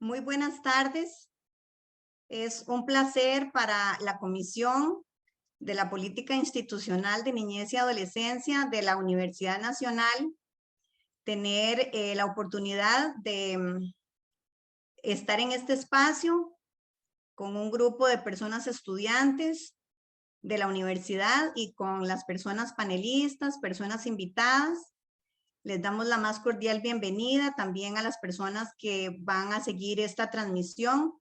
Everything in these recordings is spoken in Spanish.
Muy buenas tardes. Es un placer para la Comisión de la Política Institucional de Niñez y Adolescencia de la Universidad Nacional tener la oportunidad de estar en este espacio con un grupo de personas estudiantes de la universidad y con las personas panelistas, personas invitadas. Les damos la más cordial bienvenida también a las personas que van a seguir esta transmisión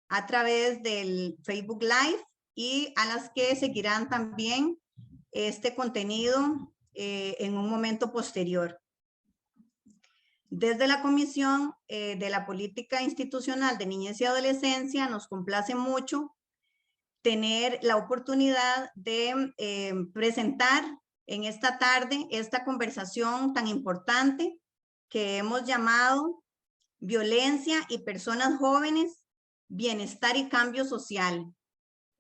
a través del Facebook Live y a las que seguirán también este contenido en un momento posterior. Desde la Comisión de la Política Institucional de Niñez y Adolescencia nos complace mucho tener la oportunidad de presentar en esta tarde esta conversación tan importante que hemos llamado Violencia y Personas Jóvenes, Bienestar y Cambio Social.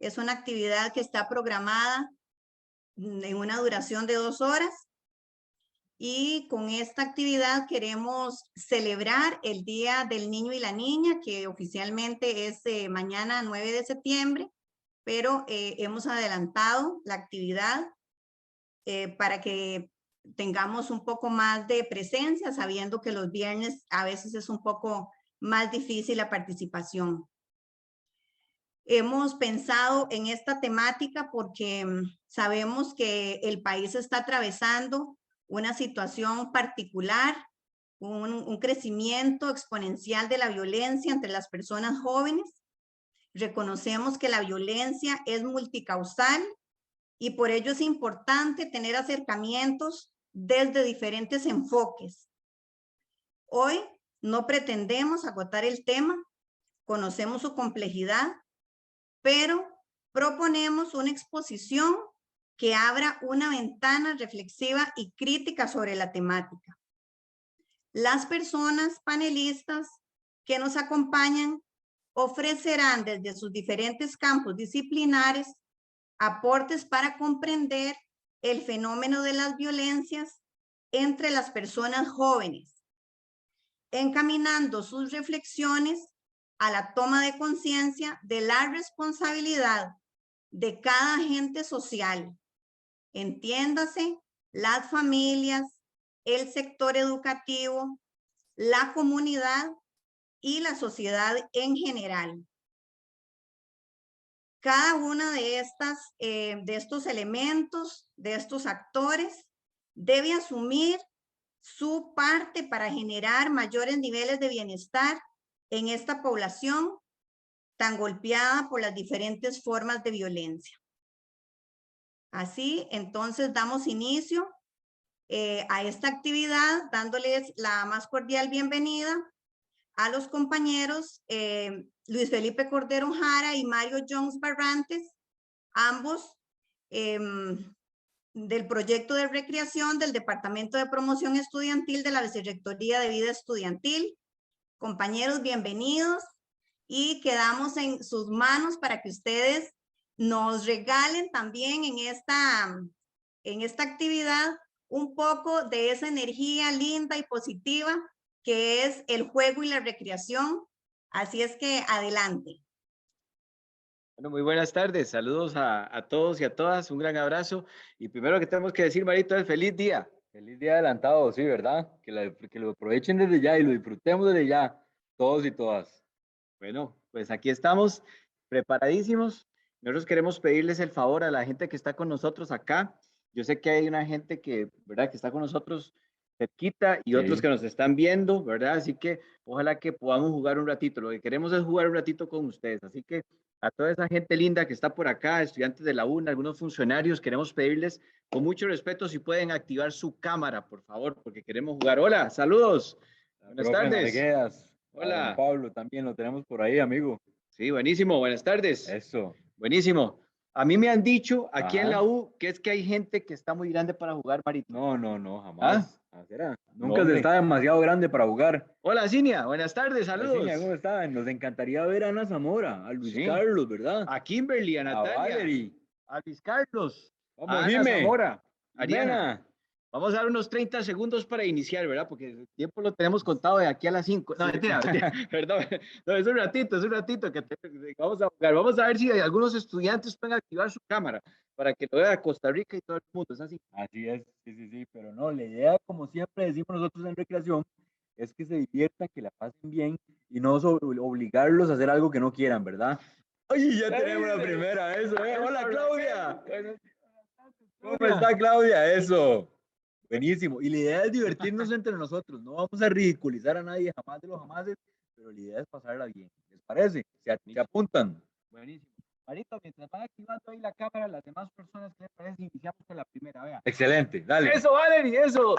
Es una actividad que está programada en una duración de 2 horas y con esta actividad queremos celebrar el Día del Niño y la Niña, que oficialmente es mañana 9 de septiembre, pero hemos adelantado la actividad para que tengamos un poco más de presencia, sabiendo que los viernes a veces es un poco más difícil la participación. Hemos pensado en esta temática porque sabemos que el país está atravesando una situación particular, un crecimiento exponencial de la violencia entre las personas jóvenes. Reconocemos que la violencia es multicausal y por ello es importante tener acercamientos desde diferentes enfoques. Hoy no pretendemos agotar el tema, conocemos su complejidad, pero proponemos una exposición que abra una ventana reflexiva y crítica sobre la temática. Las personas panelistas que nos acompañan ofrecerán desde sus diferentes campos disciplinares aportes para comprender el fenómeno de las violencias entre las personas jóvenes, encaminando sus reflexiones a la toma de conciencia de la responsabilidad de cada agente social, entiéndase, las familias, el sector educativo, la comunidad y la sociedad en general. Cada una de estos elementos, de estos actores, debe asumir su parte para generar mayores niveles de bienestar en esta población tan golpeada por las diferentes formas de violencia. Así, entonces, damos inicio a esta actividad, dándoles la más cordial bienvenida a los compañeros Luis Felipe Cordero Jara y Mario Jones Barrantes, ambos del proyecto de recreación del Departamento de Promoción Estudiantil de la Vicerrectoría de Vida Estudiantil. Compañeros, bienvenidos y quedamos en sus manos para que ustedes nos regalen también en esta actividad un poco de esa energía linda y positiva que es el juego y la recreación. Así es que adelante. Bueno, muy buenas tardes, saludos a todos y a todas, un gran abrazo. Y primero que tenemos que decir, Marito, es feliz día. Feliz día adelantado, sí, ¿verdad? Que lo aprovechen desde ya y lo disfrutemos desde ya, todos y todas. Bueno, pues aquí estamos preparadísimos. Nosotros queremos pedirles el favor a la gente que está con nosotros acá. Yo sé que hay una gente que, ¿verdad?, que está con nosotros cerquita y otros que nos están viendo, ¿verdad? Así que ojalá que podamos jugar un ratito. Lo que queremos es jugar un ratito con ustedes. Así que a toda esa gente linda que está por acá, estudiantes de la UNA, algunos funcionarios, queremos pedirles con mucho respeto si pueden activar su cámara, por favor, porque queremos jugar. Hola, saludos. Buenas tardes. Hola. Hola. Pablo también lo tenemos por ahí, amigo. Sí, buenísimo. Buenas tardes. Eso. Buenísimo. A mí me han dicho aquí en Ajá. la U que es que hay gente que está muy grande para jugar, Marito. No, jamás. ¿Ah? ¿Será? No, Nunca se hombre. está demasiado grande para jugar. Hola, Cinia. Buenas tardes. Hola, Saludos. Cinia, ¿cómo están? Nos encantaría ver a Ana Zamora, a Luis Sí. Carlos, ¿verdad? A Kimberly, a A Natalia, Valerie. a Luis Carlos, Vamos, a Ana Jime. Zamora, Jimena. Ariana. Vamos a dar unos 30 segundos para iniciar, ¿verdad? Porque el tiempo lo tenemos contado de aquí a las 5. No, mentira, mentira, perdón. No, es un ratito vamos a jugar. Vamos a ver si algunos estudiantes pueden activar su cámara para que lo vea Costa Rica y todo el mundo. ¿Es así? Así es, sí, pero no, la idea, como siempre decimos nosotros en recreación, es que se diviertan, que la pasen bien y no obligarlos a hacer algo que no quieran, ¿verdad? Oye, ya tenemos la primera, eso, Hola, Claudia. ¿Cómo está, Claudia? Eso. Buenísimo. Y la idea es divertirnos entre nosotros. No vamos a ridiculizar a nadie, jamás de los jamases, pero la idea es pasarla bien. ¿Les parece? ¿Se apuntan? Buenísimo. Marito, mientras van activando ahí la cámara, las demás personas, ¿qué les parece? Iniciamos con la primera, vea. Excelente, dale. Eso, Valerie, eso.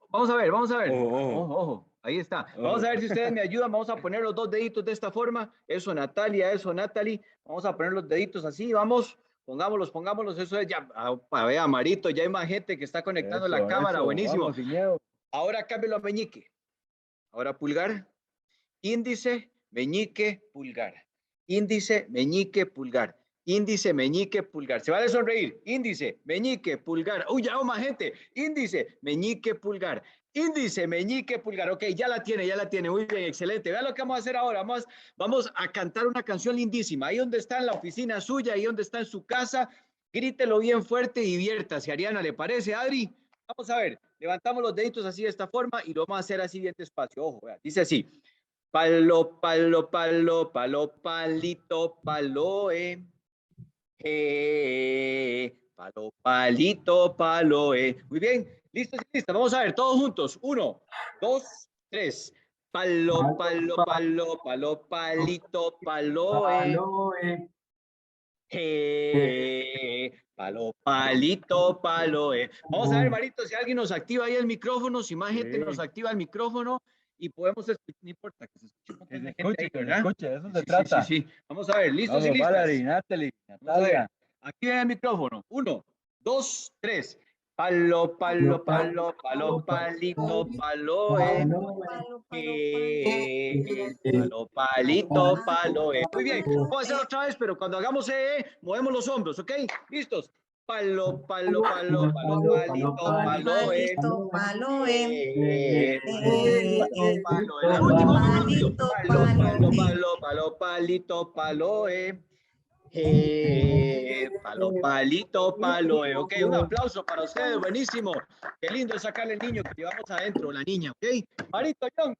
Vamos a ver, vamos a ver. Ojo. Ojo. Ahí está. Vamos a ver si ustedes me ayudan. Vamos a poner los dos deditos de esta forma. Eso, Natalia, eso, Natalie. Vamos a poner los deditos así, vamos. Pongámoslos, eso es ya. Vea, Marito, ya hay más gente que está conectando la cámara. Buenísimo. Vamos, sin miedo. Ahora cámbialo a meñique. Ahora pulgar. Índice, meñique, pulgar. Índice, meñique, pulgar. Índice, meñique, pulgar. Se vale sonreír. Índice, meñique, pulgar. Uy, ya más gente. Índice, meñique, pulgar. Índice, meñique, pulgar. Ok, ya la tiene. Muy bien, excelente. Vean lo que vamos a hacer ahora. Vamos a cantar una canción lindísima. Ahí donde está en la oficina suya, ahí donde está en su casa, grítelo bien fuerte y diviértase. Ariana, ¿le parece, Adri? Vamos a ver. Levantamos los deditos así de esta forma y lo vamos a hacer así bien despacio. Ojo, vean. Dice así. Palo, palo, palo, palo, palito, paloe. Palo, palito, paloe. Muy bien, listos y listas. Vamos a ver, todos juntos. 1, 2, 3. Palo, palo, palo, palo, palito, paloe. Palo, palito, paloe. Vamos a ver, Marito, si alguien nos activa ahí el micrófono, si más gente nos activa el micrófono y podemos escuchar, no importa que se escuche. Que se escuche, de eso se Sí, trata. sí. Vamos a ver, listos y Vamos, listas. Valerie, Natalie, Natalia. Activen el micrófono. 1, 2, 3. Palo, palo, palo, palo, palito, paloe. Palo, palito, paloe. Muy bien, vamos a hacerlo otra vez, pero cuando hagamos movemos los hombros, ¿ok? ¿Listos? Palo, palo, palo, palo, palito, paloe. Palito, paloe. Palo, el último, Palito, palo, palito, paloe. Palo, palito, paloe. Ok, un aplauso para ustedes, buenísimo. Qué lindo es sacarle el niño que llevamos adentro, la niña, ok. Marito Jones,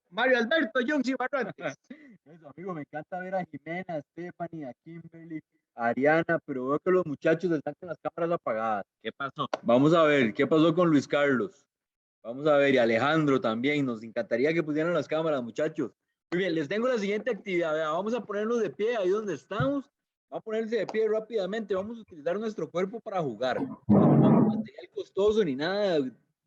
Mario Alberto Jones y Barrantes. Eso, amigo, me encanta ver a Jimena, a Stephanie, a Kimberly, a Ariana, pero veo que los muchachos están con las cámaras apagadas. ¿Qué pasó? Vamos a ver, ¿qué pasó con Luis Carlos? Vamos a ver, y Alejandro también. Nos encantaría que pusieran las cámaras, muchachos. Muy bien, les tengo la siguiente actividad. Vea, vamos a ponernos de pie ahí donde estamos. Vamos a ponerse de pie rápidamente. Vamos a utilizar nuestro cuerpo para jugar. No material costoso ni nada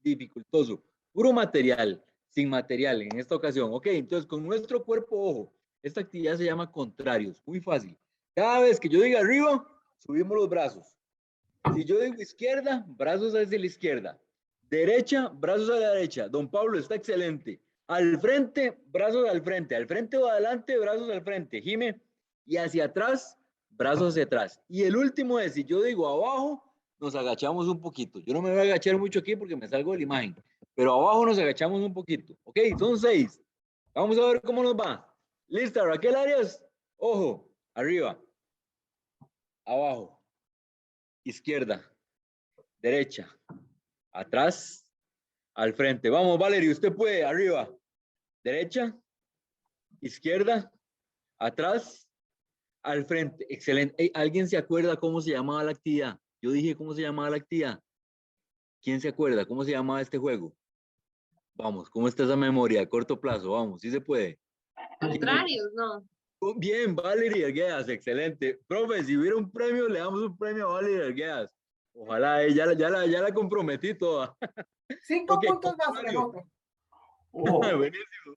dificultoso. Puro material, sin material en esta ocasión. Ok, entonces con nuestro cuerpo, ojo, esta actividad se llama contrarios. Muy fácil. Cada vez que yo diga arriba, subimos los brazos. Si yo digo izquierda, brazos hacia la izquierda. Derecha, brazos a la derecha. Don Pablo está excelente. Al frente, brazos al frente. Al frente o adelante, brazos al frente. Jime. Y hacia atrás, brazos hacia atrás. Y el último es, si yo digo abajo, nos agachamos un poquito. Yo no me voy a agachar mucho aquí porque me salgo de la imagen. Pero abajo nos agachamos un poquito. Ok, son 6. Vamos a ver cómo nos va. ¿Lista, Raquel Arias? Ojo, arriba. Abajo. Izquierda. Derecha. Atrás, al frente. Vamos, Valerie, usted puede. Arriba, derecha, izquierda, atrás, al frente. Excelente. Hey, ¿alguien se acuerda cómo se llamaba la actividad? Yo dije cómo se llamaba la actividad. ¿Quién se acuerda cómo se llamaba este juego? Vamos, ¿cómo está esa memoria a corto plazo? Vamos, sí se puede. Contrarios, no. Bien, Valerie Arguedas, excelente. Profe, si hubiera un premio, le damos un premio a Valerie Arguedas. Ojalá, ya la comprometí toda. 5 Okay, puntos más, profe. Buenísimo.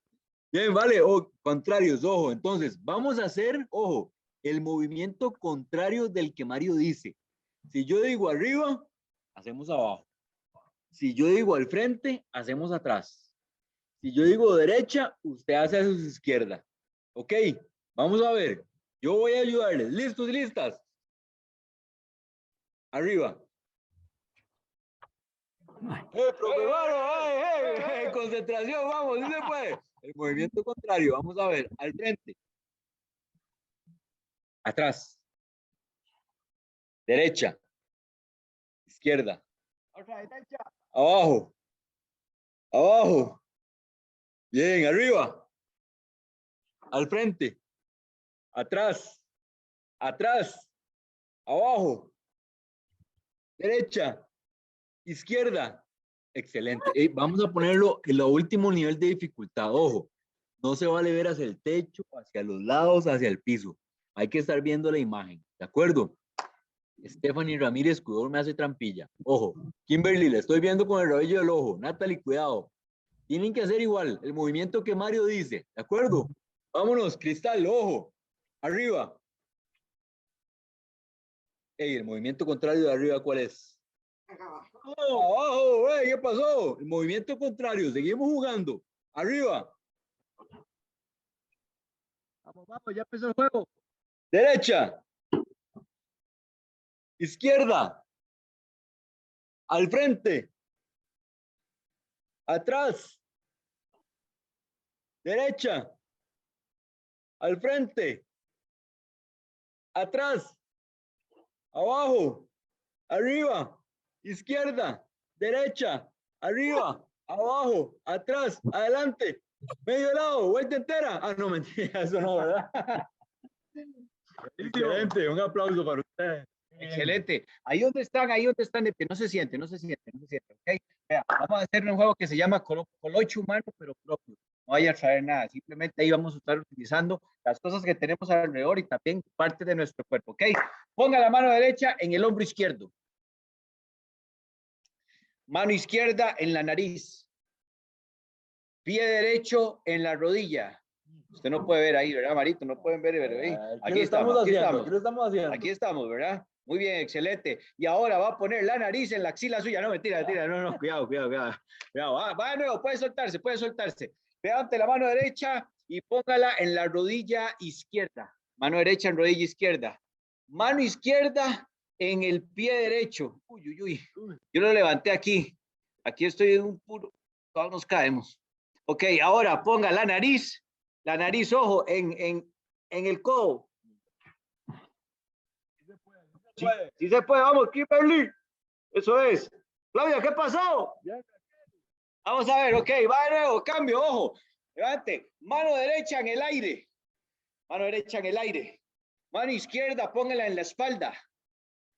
Bien, vale, contrarios, ojo. Entonces, vamos a hacer, ojo, el movimiento contrario del que Mario dice. Si yo digo arriba, hacemos abajo. Si yo digo al frente, hacemos atrás. Si yo digo derecha, usted hace a su izquierda. Ok, vamos a ver. Yo voy a ayudarles. ¿Listos y listas? Arriba. Profe, mano, concentración, vamos, ¿sí se puede? El movimiento contrario, vamos a ver, al frente. Atrás. Derecha. Izquierda. Abajo. Abajo. Bien, arriba. Al frente. Atrás. Atrás. Abajo. Derecha. Izquierda. Excelente. Vamos a ponerlo en lo último nivel de dificultad. Ojo, no se vale ver hacia el techo, hacia los lados, hacia el piso. Hay que estar viendo la imagen. ¿De acuerdo? Stephanie Ramírez, cuidado, me hace trampilla. Ojo. Kimberly, le estoy viendo con el rabillo del ojo. Natalie, cuidado. Tienen que hacer igual el movimiento que Mario dice. ¿De acuerdo? Vámonos, Cristal, ojo. Arriba. Ey, el movimiento contrario de arriba, ¿cuál es? Abajo, ¿qué pasó? El movimiento contrario, seguimos jugando. Arriba. Vamos, ya empezó el juego. Derecha. Izquierda. Al frente. Atrás. Derecha. Al frente. Atrás. Abajo. Arriba. Izquierda. Derecha. Arriba. Abajo. Atrás. Adelante. Medio lado. Vuelta entera. Ah, no, mentira. Eso no, ¿verdad? Excelente. Un aplauso para ustedes. Excelente. Ahí donde están, de pie. No se siente. ¿Okay? Vea, vamos a hacer un juego que se llama colocho humano, pero propio. No vaya a traer nada. Simplemente ahí vamos a estar utilizando las cosas que tenemos alrededor y también parte de nuestro cuerpo. ¿Ok? Ponga la mano derecha en el hombro izquierdo. Mano izquierda en la nariz. Pie derecho en la rodilla. Usted no puede ver ahí, ¿verdad, Marito? No pueden ver, ¿verdad? Aquí estamos haciendo. Aquí estamos, ¿verdad? Muy bien, excelente. Y ahora va a poner la nariz en la axila suya. No, mentira. No, cuidado. Va de nuevo, puede soltarse. Levante la mano derecha y póngala en la rodilla izquierda. Mano derecha en rodilla izquierda. Mano izquierda en el pie derecho. Uy. Yo lo levanté aquí. Aquí estoy en un puro. Todos nos caemos. Ok, ahora ponga la nariz, ojo, en el codo. Sí se puede, vamos, Kimberly. Eso es. Claudia, ¿qué pasó? Vamos a ver, ok, va de nuevo, cambio, ojo. Levante, mano derecha en el aire. Mano izquierda, póngala en la espalda.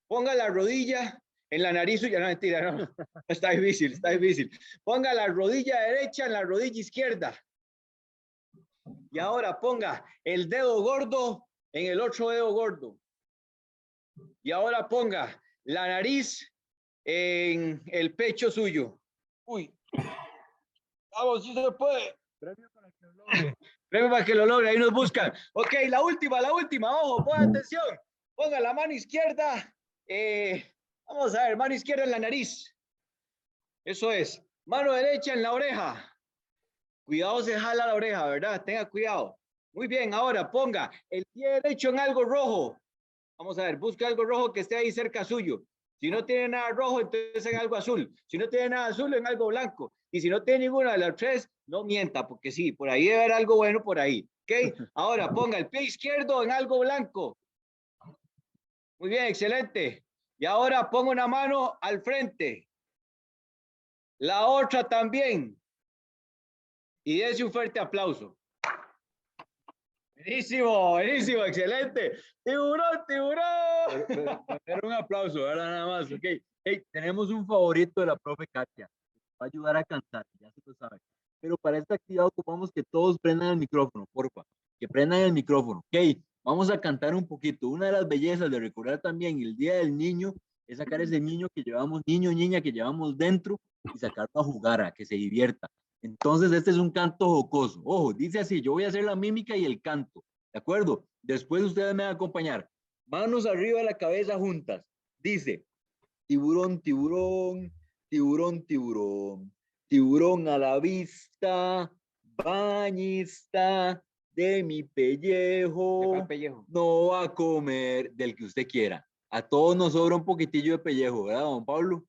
Ponga la rodilla en la nariz suya. No, mentira, no. Está difícil. Ponga la rodilla derecha en la rodilla izquierda. Y ahora ponga el dedo gordo en el otro dedo gordo. Y ahora ponga la nariz en el pecho suyo. Uy. Vamos, si se puede. Premio para que lo logre. Ahí nos buscan. Ok, la última. Ojo, ponga atención. Ponga la mano izquierda. Vamos a ver, mano izquierda en la nariz. Eso es. Mano derecha en la oreja. Cuidado, se jala la oreja, ¿verdad? Tenga cuidado. Muy bien, ahora ponga el pie derecho en algo rojo. Vamos a ver, busca algo rojo que esté ahí cerca suyo. Si no tiene nada rojo, entonces en algo azul. Si no tiene nada azul, en algo blanco. Y si no tiene ninguna de las tres, no mienta, porque sí, por ahí debe haber algo bueno por ahí. ¿Ok? Ahora ponga el pie izquierdo en algo blanco. Muy bien, excelente. Y ahora ponga una mano al frente. La otra también. Y dése un fuerte aplauso. Buenísimo, excelente. Tiburón. Era un aplauso, ¿verdad? Nada más, ok. Hey, tenemos un favorito de la profe Katia. Va a ayudar a cantar, ya se lo sabe. Pero para esta actividad ocupamos que todos prendan el micrófono, porfa. Que prendan el micrófono, ok. Vamos a cantar un poquito. Una de las bellezas de recordar también el Día del Niño es sacar ese niño que llevamos, niño, niña que llevamos dentro y sacarlo a jugar, a que se divierta. Entonces, este es un canto jocoso. Ojo, dice así, yo voy a hacer la mímica y el canto, ¿de acuerdo? Después ustedes me van a acompañar. Manos arriba de la cabeza juntas. Dice, tiburón, tiburón, tiburón, tiburón, tiburón a la vista, bañista de mi pellejo, no va a comer del que usted quiera. A todos nos sobra un poquitillo de pellejo, ¿verdad, don Pablo?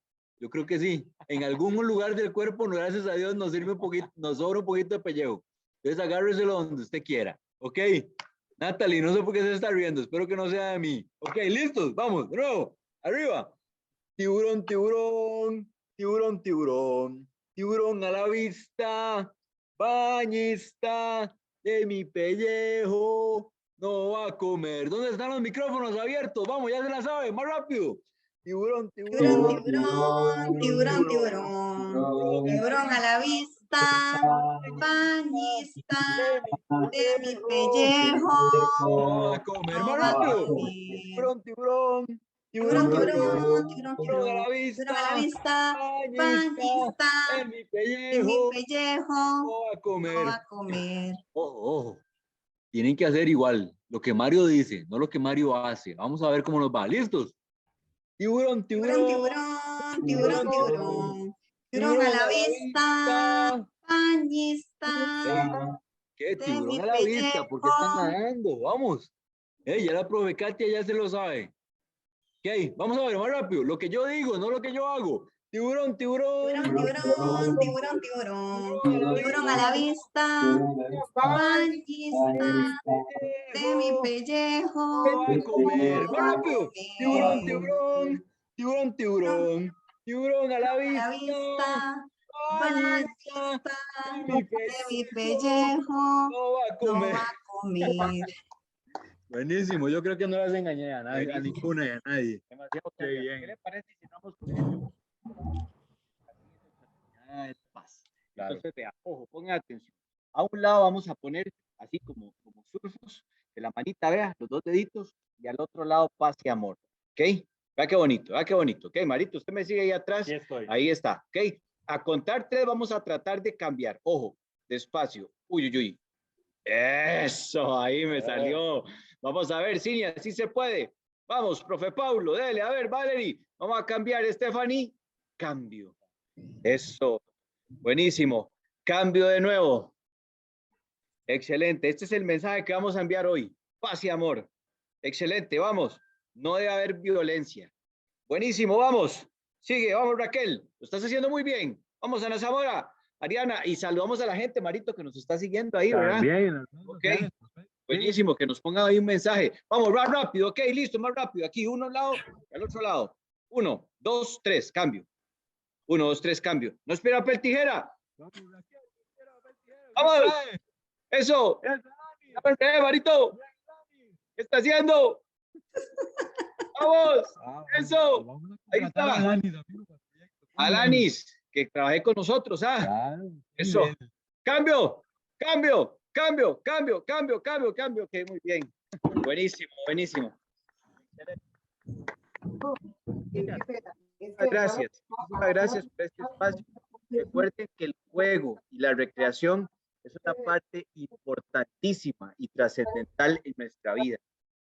Yo creo que sí. En algún lugar del cuerpo, gracias a Dios, nos sirve un poquito, nos sobra un poquito de pellejo. Entonces agárreselo donde usted quiera. ¿Ok? Natalie, no sé por qué se está riendo. Espero que no sea de mí. Ok, listos. Vamos, de nuevo. Arriba. Tiburón, tiburón. Tiburón, tiburón. Tiburón a la vista. Bañista de mi pellejo. No va a comer. ¿Dónde están los micrófonos abiertos? Vamos, ya se la sabe. Más rápido. Tiburón, Tiburón, tiburón. tiburón, tiburón, tiburón, tiburón a la vista, bañista de mi pellejo, No va a comer. no Más va a rápido. comer. Tiburón, tiburón. Tiburón, Tiburón, tiburón, tiburón. tiburón, Tiburón a la tiburón a la vista. vista, Bañista bañista en mi de mi pellejo. pellejo, No va a no comer. va a comer. Ojo, ojo. Tienen que hacer igual. Lo que Mario dice, no lo que Mario hace. Vamos a ver cómo nos va. ¿Listos? Tiburón, Tiburón, tiburón. tiburón, tiburón, tiburón, tiburón a la vista, vista. bañista Ey, ¿qué? de mi Tiburón a la vista. ¿Por qué están pellejo. nadando? Vamos. Ya la profe Katia ya se lo sabe. Ok, vamos a ver más rápido. Lo que yo digo, no lo que yo hago. Tiburón, tiburón. Tiburón, tiburón, tiburón, tiburón, tiburón a la vista, bañista de mi pellejo, No va a comer. no Más va a rápido. Tiburón, comer. tiburón. Tiburón, tiburón. Tiburón a la A la vista. vista, Bañista bañista de mi de mi pellejo. pellejo, No va a no comer. va a comer. Buenísimo, yo creo que no las engañé a nadie, a Buenísimo. ninguna y a nadye. Demasiado Qué claro. bien. ¿Qué le parece si vamos con eso? De paz. Claro. Entonces, vea, ojo, pongan atención. A un lado vamos a poner así como surfos, de la manita, vea, los dos deditos, y al otro lado paz y amor. ¿Ok? Vea qué bonito, vea qué bonito. ¿Ok, Marito? Usted me sigue ahí atrás. Aquí estoy. Ahí está. ¿Ok? A contar 3 vamos a tratar de cambiar. Ojo, despacio. Uy, uy, uy. Eso, ahí me salió. Vamos a ver, Cinia, sí se puede. Vamos, profe Paulo, dele, a ver, Valerie. Vamos a cambiar, Stephanie. Cambio. Eso. Buenísimo. Cambio de nuevo. Excelente. Este es el mensaje que vamos a enviar hoy. Paz y amor. Excelente, vamos. No debe haber violencia. Buenísimo, vamos. Sigue, vamos, Raquel. Lo estás haciendo muy bien. Vamos, Ana Zamora, Ariana, y saludamos a la gente, Marito, que nos está siguiendo ahí, ¿verdad? Bien. Ok. Buenísimo, que nos ponga ahí un mensaje. Vamos, más rápido, ok, listo, más rápido. Aquí, uno al lado y al otro lado. 1, 2, 3, cambio. 1, 2, 3, cambio. No espera papel tijera. Vamos. Eso. Marito. ¿Qué está haciendo? Vamos. Eso. Ahí está. Alanis, que trabajé con nosotros, ¿ah? Eso. Cambio, cambio, cambio, cambio, cambio, cambio, cambio. Ok, muy bien. Buenísimo, buenísimo. Muchas gracias. Muchas gracias por este espacio. Recuerden que el juego y la recreación es una parte importantísima y trascendental en nuestra vida.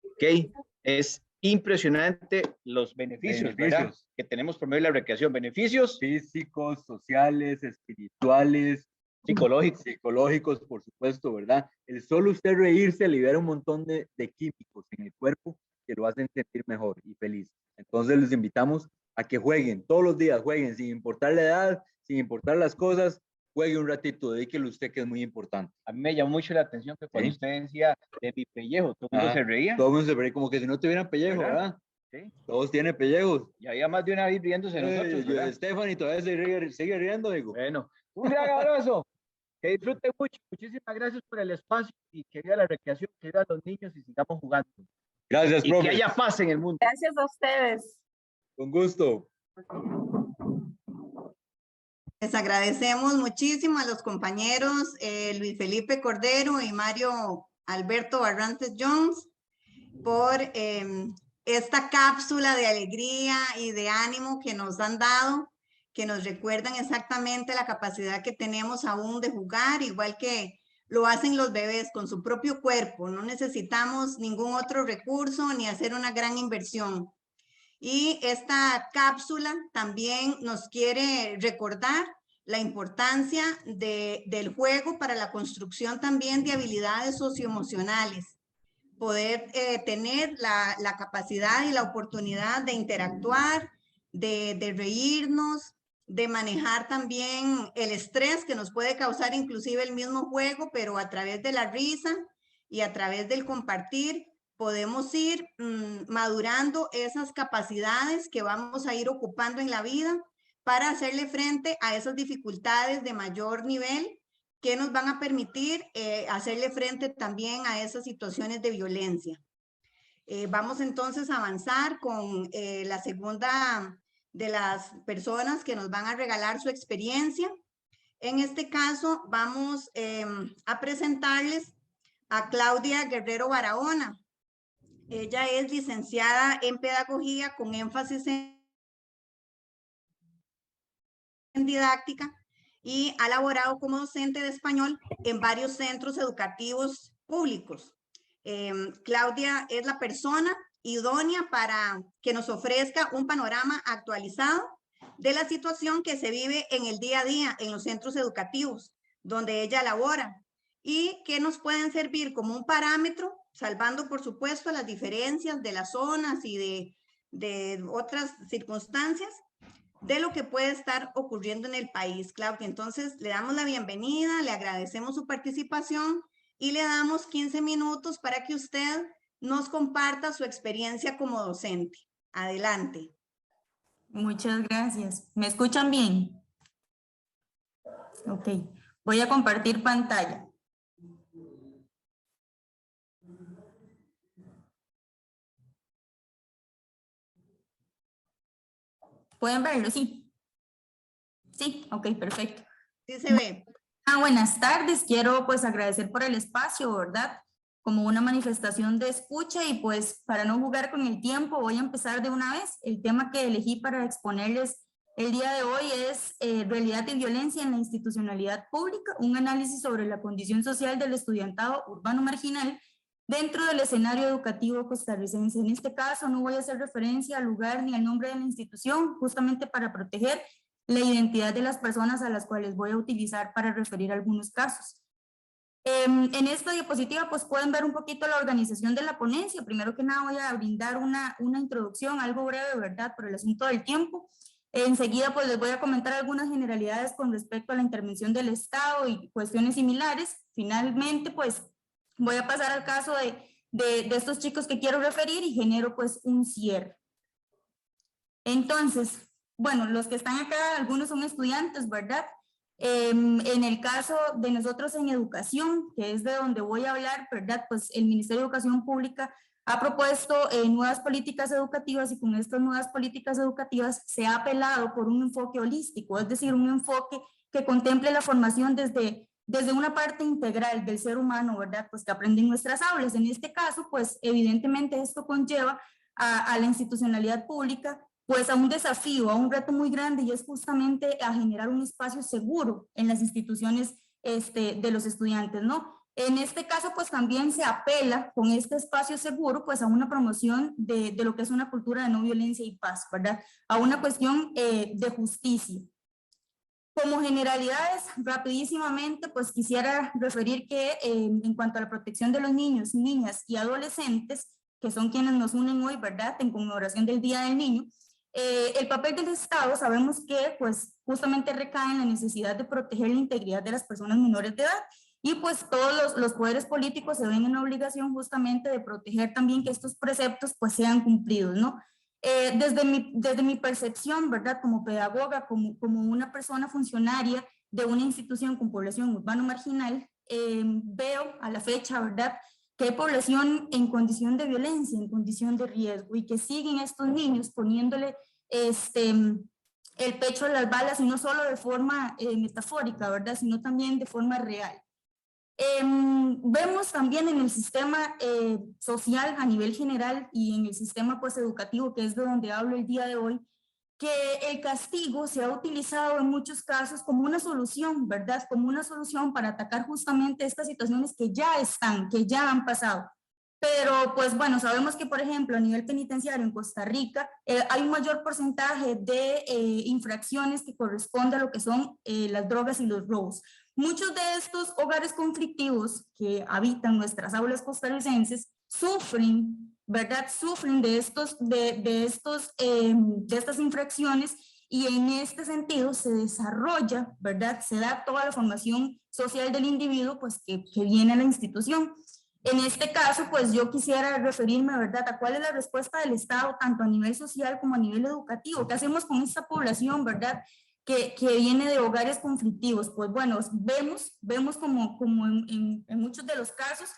¿Ok? Es impresionante los beneficios, ¿verdad? Que tenemos por medio de la recreación. Beneficios Físicos, sociales, espirituales, psicológicos, por supuesto, ¿verdad? El solo usted reírse libera un montón de químicos en el cuerpo que lo hacen sentir mejor y feliz. Entonces les invitamos a que jueguen, todos los días jueguen, sin importar la edad, sin importar las cosas, juegue un ratito, dedíquele usted que es muy importante. A mí me llamó mucho la atención que cuando usted decía de mi pellejo, todo el mundo se reía. Todo el mundo se reía como que si no tuvieran pellejo, ¿verdad? Sí. Todos tienen pellejos. Y había más de una vez riéndose de nosotros, ¿verdad? Stephanie todavía sigue riendo, digo. Bueno, un gran abrazo. Que disfruten mucho. Muchísimas gracias por el espacio y que viva la recreación, que viva los niños y sigamos jugando. Gracias, y profe. que haya paz en el mundo. Gracias a ustedes. Con gusto. Les agradecemos muchísimo a los compañeros Luis Felipe Cordero y Mario Alberto Barrantes Jones por esta cápsula de alegría y de ánimo que nos han dado, que nos recuerdan exactamente la capacidad que tenemos aún de jugar, igual que lo hacen los bebés con su propio cuerpo. No necesitamos ningún otro recurso ni hacer una gran inversión. Y esta cápsula también nos quiere recordar la importancia del juego para la construcción también de habilidades socioemocionales. Poder tener la capacidad y la oportunidad de interactuar, de reírnos, de manejar también el estrés que nos puede causar inclusive el mismo juego, pero a través de la risa y a través del compartir podemos ir madurando esas capacidades que vamos a ir ocupando en la vida para hacerle frente a esas dificultades de mayor nivel que nos van a permitir hacerle frente también a esas situaciones de violencia. Vamos entonces a avanzar con la segunda de las personas que nos van a regalar su experiencia. En este caso vamos a presentarles a Claudia Guerrero Barahona. Ella es licenciada en Pedagogía con énfasis en didáctica y ha laborado como docente de español en varios centros educativos públicos. Claudia es la persona idónea para que nos ofrezca un panorama actualizado de la situación que se vive en el día a día en los centros educativos donde ella labora y que nos pueden servir como un parámetro, salvando por supuesto las diferencias de las zonas y de otras circunstancias de lo que puede estar ocurriendo en el país. Claudia, entonces le damos la bienvenida, le agradecemos su participación y le damos 15 minutos para que usted nos comparta su experiencia como docente. Adelante. Muchas gracias. ¿Me escuchan bien? Ok. Voy a compartir pantalla. ¿Pueden verlo? Sí. Sí, ok, perfecto. Sí se ve. Buenas tardes. Quiero pues agradecer por el espacio, ¿verdad? Como una manifestación de escucha y pues para no jugar con el tiempo voy a empezar de una vez. El tema que elegí para exponerles el día de hoy es realidad y violencia en la institucionalidad pública, un análisis sobre la condición social del estudiantado urbano marginal dentro del escenario educativo costarricense. En este caso no voy a hacer referencia al lugar ni al nombre de la institución, justamente para proteger la identidad de las personas a las cuales voy a utilizar para referir algunos casos. En esta diapositiva pues pueden ver un poquito la organización de la ponencia. Primero que nada voy a brindar una introducción, algo breve, ¿verdad?, por el asunto del tiempo. Enseguida pues les voy a comentar algunas generalidades con respecto a la intervención del Estado y cuestiones similares. Finalmente pues voy a pasar al caso de estos chicos que quiero referir y genero pues un cierre. Entonces, bueno, los que están acá, algunos son estudiantes, ¿verdad? En el caso de nosotros en educación, que es de donde voy a hablar, ¿verdad? Pues el Ministerio de Educación Pública ha propuesto nuevas políticas educativas y con estas nuevas políticas educativas se ha apelado por un enfoque holístico, es decir, un enfoque que contemple la formación desde una parte integral del ser humano, ¿verdad? Pues que aprende en nuestras aulas. En este caso, pues evidentemente esto conlleva a la institucionalidad pública pues a un desafío, a un reto muy grande y es justamente a generar un espacio seguro en las instituciones de los estudiantes, ¿no? En este caso pues también se apela con este espacio seguro pues a una promoción de lo que es una cultura de no violencia y paz, ¿verdad? A una cuestión de justicia. Como generalidades, rapidísimamente, pues quisiera referir que en cuanto a la protección de los niños, niñas y adolescentes, que son quienes nos unen hoy, ¿verdad?, en conmemoración del Día del Niño, el papel del Estado sabemos que pues justamente recae en la necesidad de proteger la integridad de las personas menores de edad y pues todos los poderes políticos se ven en la obligación justamente de proteger también que estos preceptos pues sean cumplidos, ¿no? Desde mi percepción, ¿verdad?, como pedagoga, como una persona funcionaria de una institución con población urbano marginal, veo a la fecha, ¿verdad?, que hay población en condición de violencia, en condición de riesgo y que siguen estos niños poniéndole el pecho a las balas y no solo de forma metafórica, ¿verdad?, sino también de forma real. Vemos también en el sistema social a nivel general y en el sistema pues educativo, que es de donde hablo el día de hoy, que el castigo se ha utilizado en muchos casos como una solución, ¿verdad? Como una solución para atacar justamente estas situaciones que ya están, que ya han pasado. Pero pues bueno, sabemos que por ejemplo a nivel penitenciario en Costa Rica hay un mayor porcentaje de infracciones que corresponde a lo que son las drogas y los robos. Muchos de estos hogares conflictivos que habitan nuestras aulas costarricenses sufren ¿verdad? Sufren de estas infracciones, y en este sentido se desarrolla, ¿verdad? Se da toda la formación social del individuo, pues que viene a la institución. En este caso, pues yo quisiera referirme, ¿verdad?, a cuál es la respuesta del Estado, tanto a nivel social como a nivel educativo. ¿Qué hacemos con esta población, verdad?, que viene de hogares conflictivos? Pues bueno, vemos como en muchos de los casos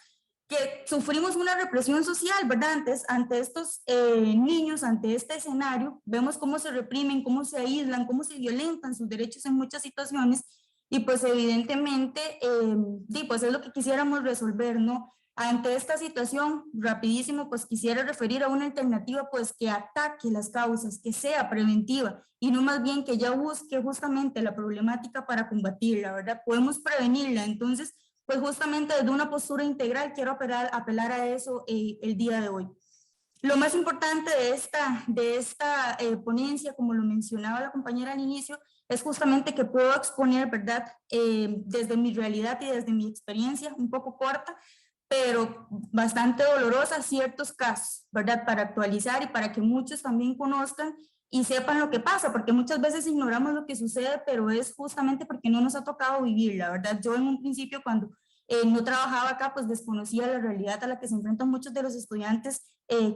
que sufrimos una represión social, ¿verdad? Ante estos niños, ante este escenario, vemos cómo se reprimen, cómo se aíslan, cómo se violentan sus derechos en muchas situaciones, y pues evidentemente, pues es lo que quisiéramos resolver, ¿no? Ante esta situación, rapidísimo, pues quisiera referir a una alternativa pues que ataque las causas, que sea preventiva y no más bien que ya busque justamente la problemática para combatirla, ¿verdad? Podemos prevenirla. Entonces, pues justamente desde una postura integral quiero apelar a eso el día de hoy. Lo más importante de esta ponencia, como lo mencionaba la compañera al inicio, es justamente que puedo exponer, ¿verdad? Desde mi realidad y desde mi experiencia, un poco corta, pero bastante dolorosa, ciertos casos, ¿verdad? Para actualizar y para que muchos también conozcan y sepan lo que pasa, porque muchas veces ignoramos lo que sucede, pero es justamente porque no nos ha tocado vivir, la verdad. Yo en un principio, cuando no trabajaba acá, pues desconocía la realidad a la que se enfrentan muchos de los estudiantes,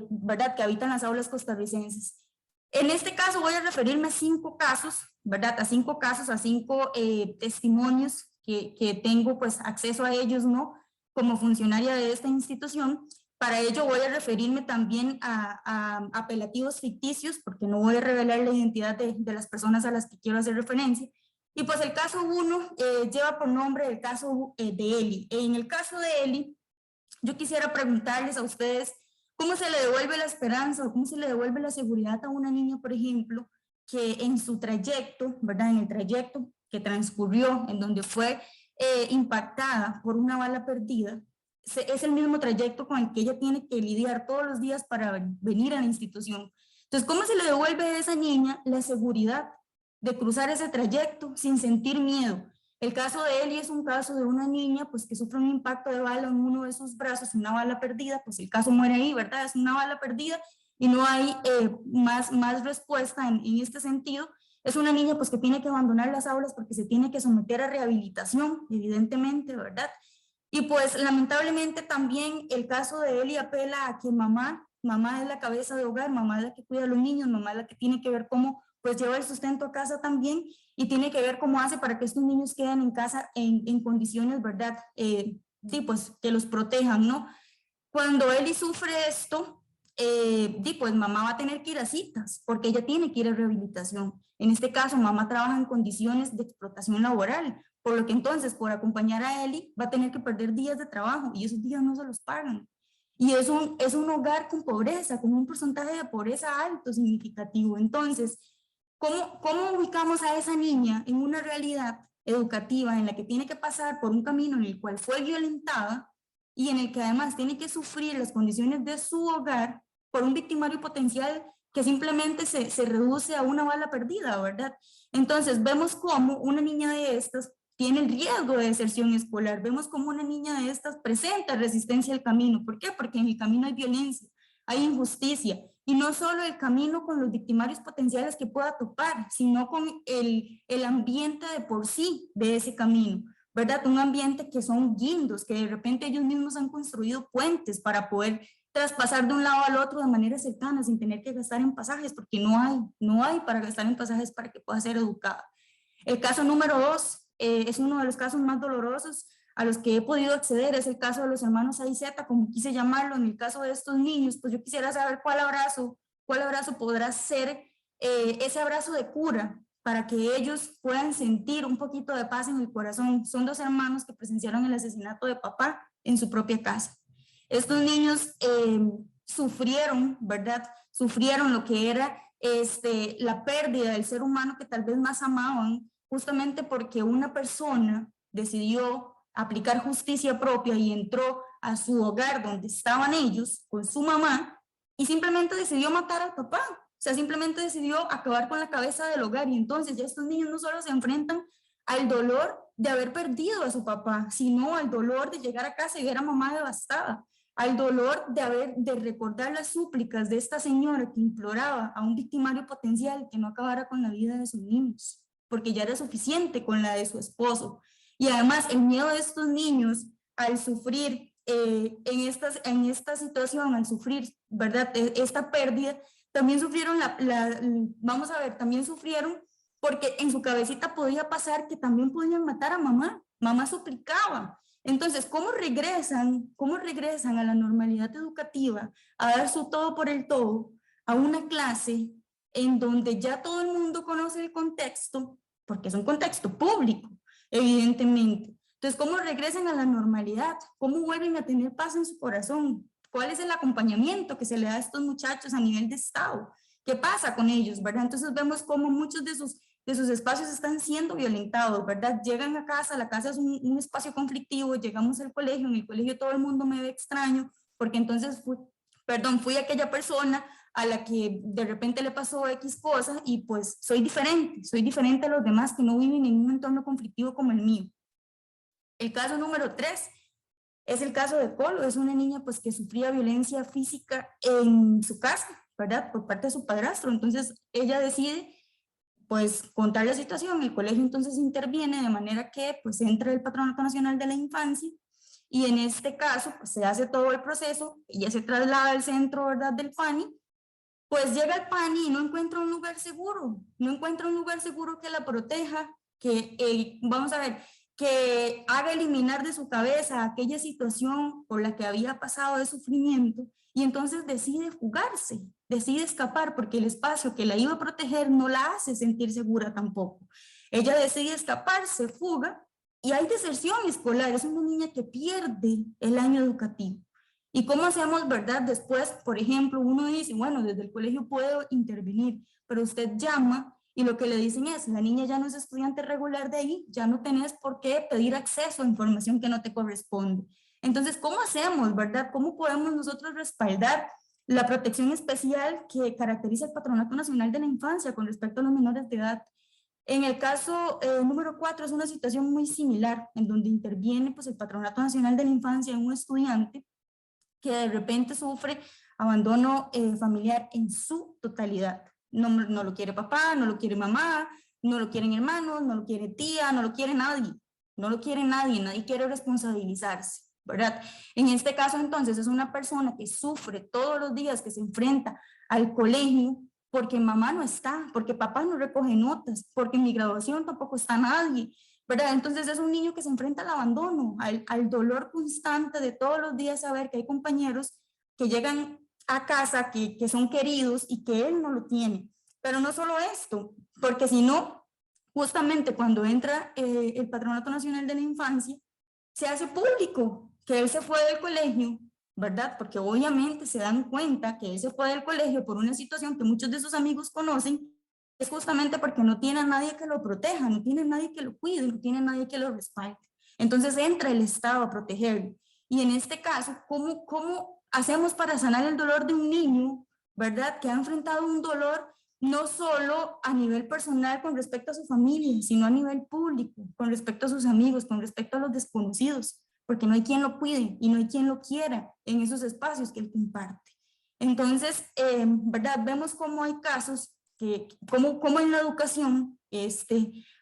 ¿verdad?, que habitan las aulas costarricenses. En este caso voy a referirme a 5 casos, ¿verdad? A 5 casos, a 5 testimonios que tengo pues acceso a ellos, ¿no?, como funcionaria de esta institución. Para ello voy a referirme también a apelativos ficticios, porque no voy a revelar la identidad de las personas a las que quiero hacer referencia. Y pues el caso 1 lleva por nombre el caso de Eli. En el caso de Eli, yo quisiera preguntarles a ustedes cómo se le devuelve la esperanza o cómo se le devuelve la seguridad a una niña, por ejemplo, que en su trayecto, ¿verdad?, en el trayecto que transcurrió, en donde fue impactada por una bala perdida, es el mismo trayecto con el que ella tiene que lidiar todos los días para venir a la institución. Entonces, ¿cómo se le devuelve a esa niña la seguridad de cruzar ese trayecto sin sentir miedo? El caso de Eli es un caso de una niña pues que sufre un impacto de bala en uno de sus brazos, una bala perdida, pues el caso muere ahí, ¿verdad? Es una bala perdida y no hay más respuesta en este sentido. Es una niña pues que tiene que abandonar las aulas porque se tiene que someter a rehabilitación, evidentemente, ¿verdad? Y pues lamentablemente también el caso de Eli apela a que mamá es la cabeza de hogar, mamá es la que cuida a los niños, mamá es la que tiene que ver cómo pues lleva el sustento a casa también, y tiene que ver cómo hace para que estos niños queden en casa en condiciones, ¿verdad? Pues que los protejan, ¿no? Cuando Eli sufre esto, pues mamá va a tener que ir a citas, porque ella tiene que ir a rehabilitación. En este caso, mamá trabaja en condiciones de explotación laboral, por lo que entonces, por acompañar a Eli, va a tener que perder días de trabajo, y esos días no se los pagan. Y es un hogar con pobreza, con un porcentaje de pobreza alto, significativo. Entonces, ¿cómo ubicamos a esa niña en una realidad educativa en la que tiene que pasar por un camino en el cual fue violentada y en el que además tiene que sufrir las condiciones de su hogar por un victimario potencial que simplemente se reduce a una bala perdida, ¿verdad? Entonces vemos cómo una niña de estas tiene el riesgo de deserción escolar, vemos cómo una niña de estas presenta resistencia al camino. ¿Por qué? Porque en el camino hay violencia, hay injusticia, y no solo el camino con los victimarios potenciales que pueda topar, sino con el ambiente de por sí de ese camino, ¿verdad? Un ambiente que son guindos, que de repente ellos mismos han construido puentes para poder traspasar de un lado al otro de manera cercana, sin tener que gastar en pasajes, porque no hay para gastar en pasajes para que pueda ser educada. El caso número 2 es uno de los casos más dolorosos a los que he podido acceder, es el caso de los hermanos AIZ, como quise llamarlo. En el caso de estos niños, pues yo quisiera saber cuál abrazo podrá ser ese abrazo de cura para que ellos puedan sentir un poquito de paz en el corazón. Son 2 hermanos que presenciaron el asesinato de papá en su propia casa. Estos niños sufrieron, ¿verdad? Sufrieron lo que era la pérdida del ser humano que tal vez más amaban, justamente porque una persona decidió aplicar justicia propia y entró a su hogar donde estaban ellos con su mamá y simplemente decidió matar al papá. O sea, simplemente decidió acabar con la cabeza del hogar, y entonces ya estos niños no solo se enfrentan al dolor de haber perdido a su papá, sino al dolor de llegar a casa y ver a mamá devastada, al dolor de recordar las súplicas de esta señora que imploraba a un victimario potencial que no acabara con la vida de sus niños, porque ya era suficiente con la de su esposo. Y además el miedo de estos niños al sufrir en esta situación, al sufrir, ¿verdad?, esta pérdida, también sufrieron vamos a ver, también sufrieron porque en su cabecita podía pasar que también podían matar a mamá. Mamá suplicaba. Entonces, ¿cómo regresan a la normalidad educativa, a dar su todo por el todo, a una clase en donde ya todo el mundo conoce el contexto, porque es un contexto público, evidentemente? Entonces, ¿cómo regresan a la normalidad? ¿Cómo vuelven a tener paz en su corazón? ¿Cuál es el acompañamiento que se le da a estos muchachos a nivel de Estado? ¿Qué pasa con ellos, verdad? Entonces vemos cómo muchos de sus espacios están siendo violentados, ¿verdad? Llegan a casa, la casa es un espacio conflictivo, llegamos al colegio, en el colegio todo el mundo me ve extraño, porque entonces fui aquella persona a la que de repente le pasó X cosa y pues soy diferente a los demás que no viven en un entorno conflictivo como el mío. El caso número 3 es el caso de Polo, es una niña pues que sufría violencia física en su casa, ¿verdad? Por parte de su padrastro. Entonces ella decide pues contar la situación, el colegio entonces interviene de manera que pues entra el Patronato Nacional de la Infancia y en este caso pues se hace todo el proceso, ella se traslada al centro, ¿verdad?, del PANI, pues llega al PANI y no encuentra un lugar seguro, que la proteja, vamos a ver, que haga eliminar de su cabeza aquella situación por la que había pasado de sufrimiento, y entonces decide fugarse, decide escapar, porque el espacio que la iba a proteger no la hace sentir segura tampoco. Ella decide escapar, se fuga, y hay deserción escolar, es una niña que pierde el año educativo. ¿Y cómo hacemos, verdad? Después, por ejemplo, uno dice, bueno, desde el colegio puedo intervenir, pero usted llama y lo que le dicen es, la niña ya no es estudiante regular de ahí, ya no tenés por qué pedir acceso a información que no te corresponde. Entonces, ¿cómo hacemos, verdad? ¿Cómo podemos nosotros respaldar la protección especial que caracteriza el Patronato Nacional de la Infancia con respecto a los menores de edad? En el caso número 4 es una situación muy similar, en donde interviene pues, el Patronato Nacional de la Infancia en un estudiante que de repente sufre abandono familiar en su totalidad. No lo quiere papá, no lo quiere mamá, no lo quieren hermanos, no lo quiere tía, no lo quiere nadie. Nadie quiere responsabilizarse, ¿verdad? En este caso, entonces, es una persona que sufre todos los días, que se enfrenta al colegio porque mamá no está, porque papá no recoge notas, porque en mi graduación tampoco está nadie, ¿verdad? Entonces es un niño que se enfrenta al abandono, al dolor constante de todos los días saber que hay compañeros que llegan a casa, que son queridos y que él no lo tiene. Pero no solo esto, porque si no, justamente cuando entra el Patronato Nacional de la Infancia, se hace público que él se fue del colegio, ¿verdad? Porque obviamente se dan cuenta que él se fue del colegio por una situación que muchos de sus amigos conocen, es justamente porque no tiene a nadie que lo proteja, no tiene a nadie que lo cuide, no tiene a nadie que lo respalde. Entonces entra el Estado a protegerlo. Y en este caso, ¿cómo hacemos para sanar el dolor de un niño, ¿verdad? Que ha enfrentado un dolor no solo a nivel personal con respecto a su familia, sino a nivel público, con respecto a sus amigos, con respecto a los desconocidos, porque no hay quien lo cuide y no hay quien lo quiera en esos espacios que él comparte. Entonces, ¿verdad? Vemos cómo hay casos como en la educación,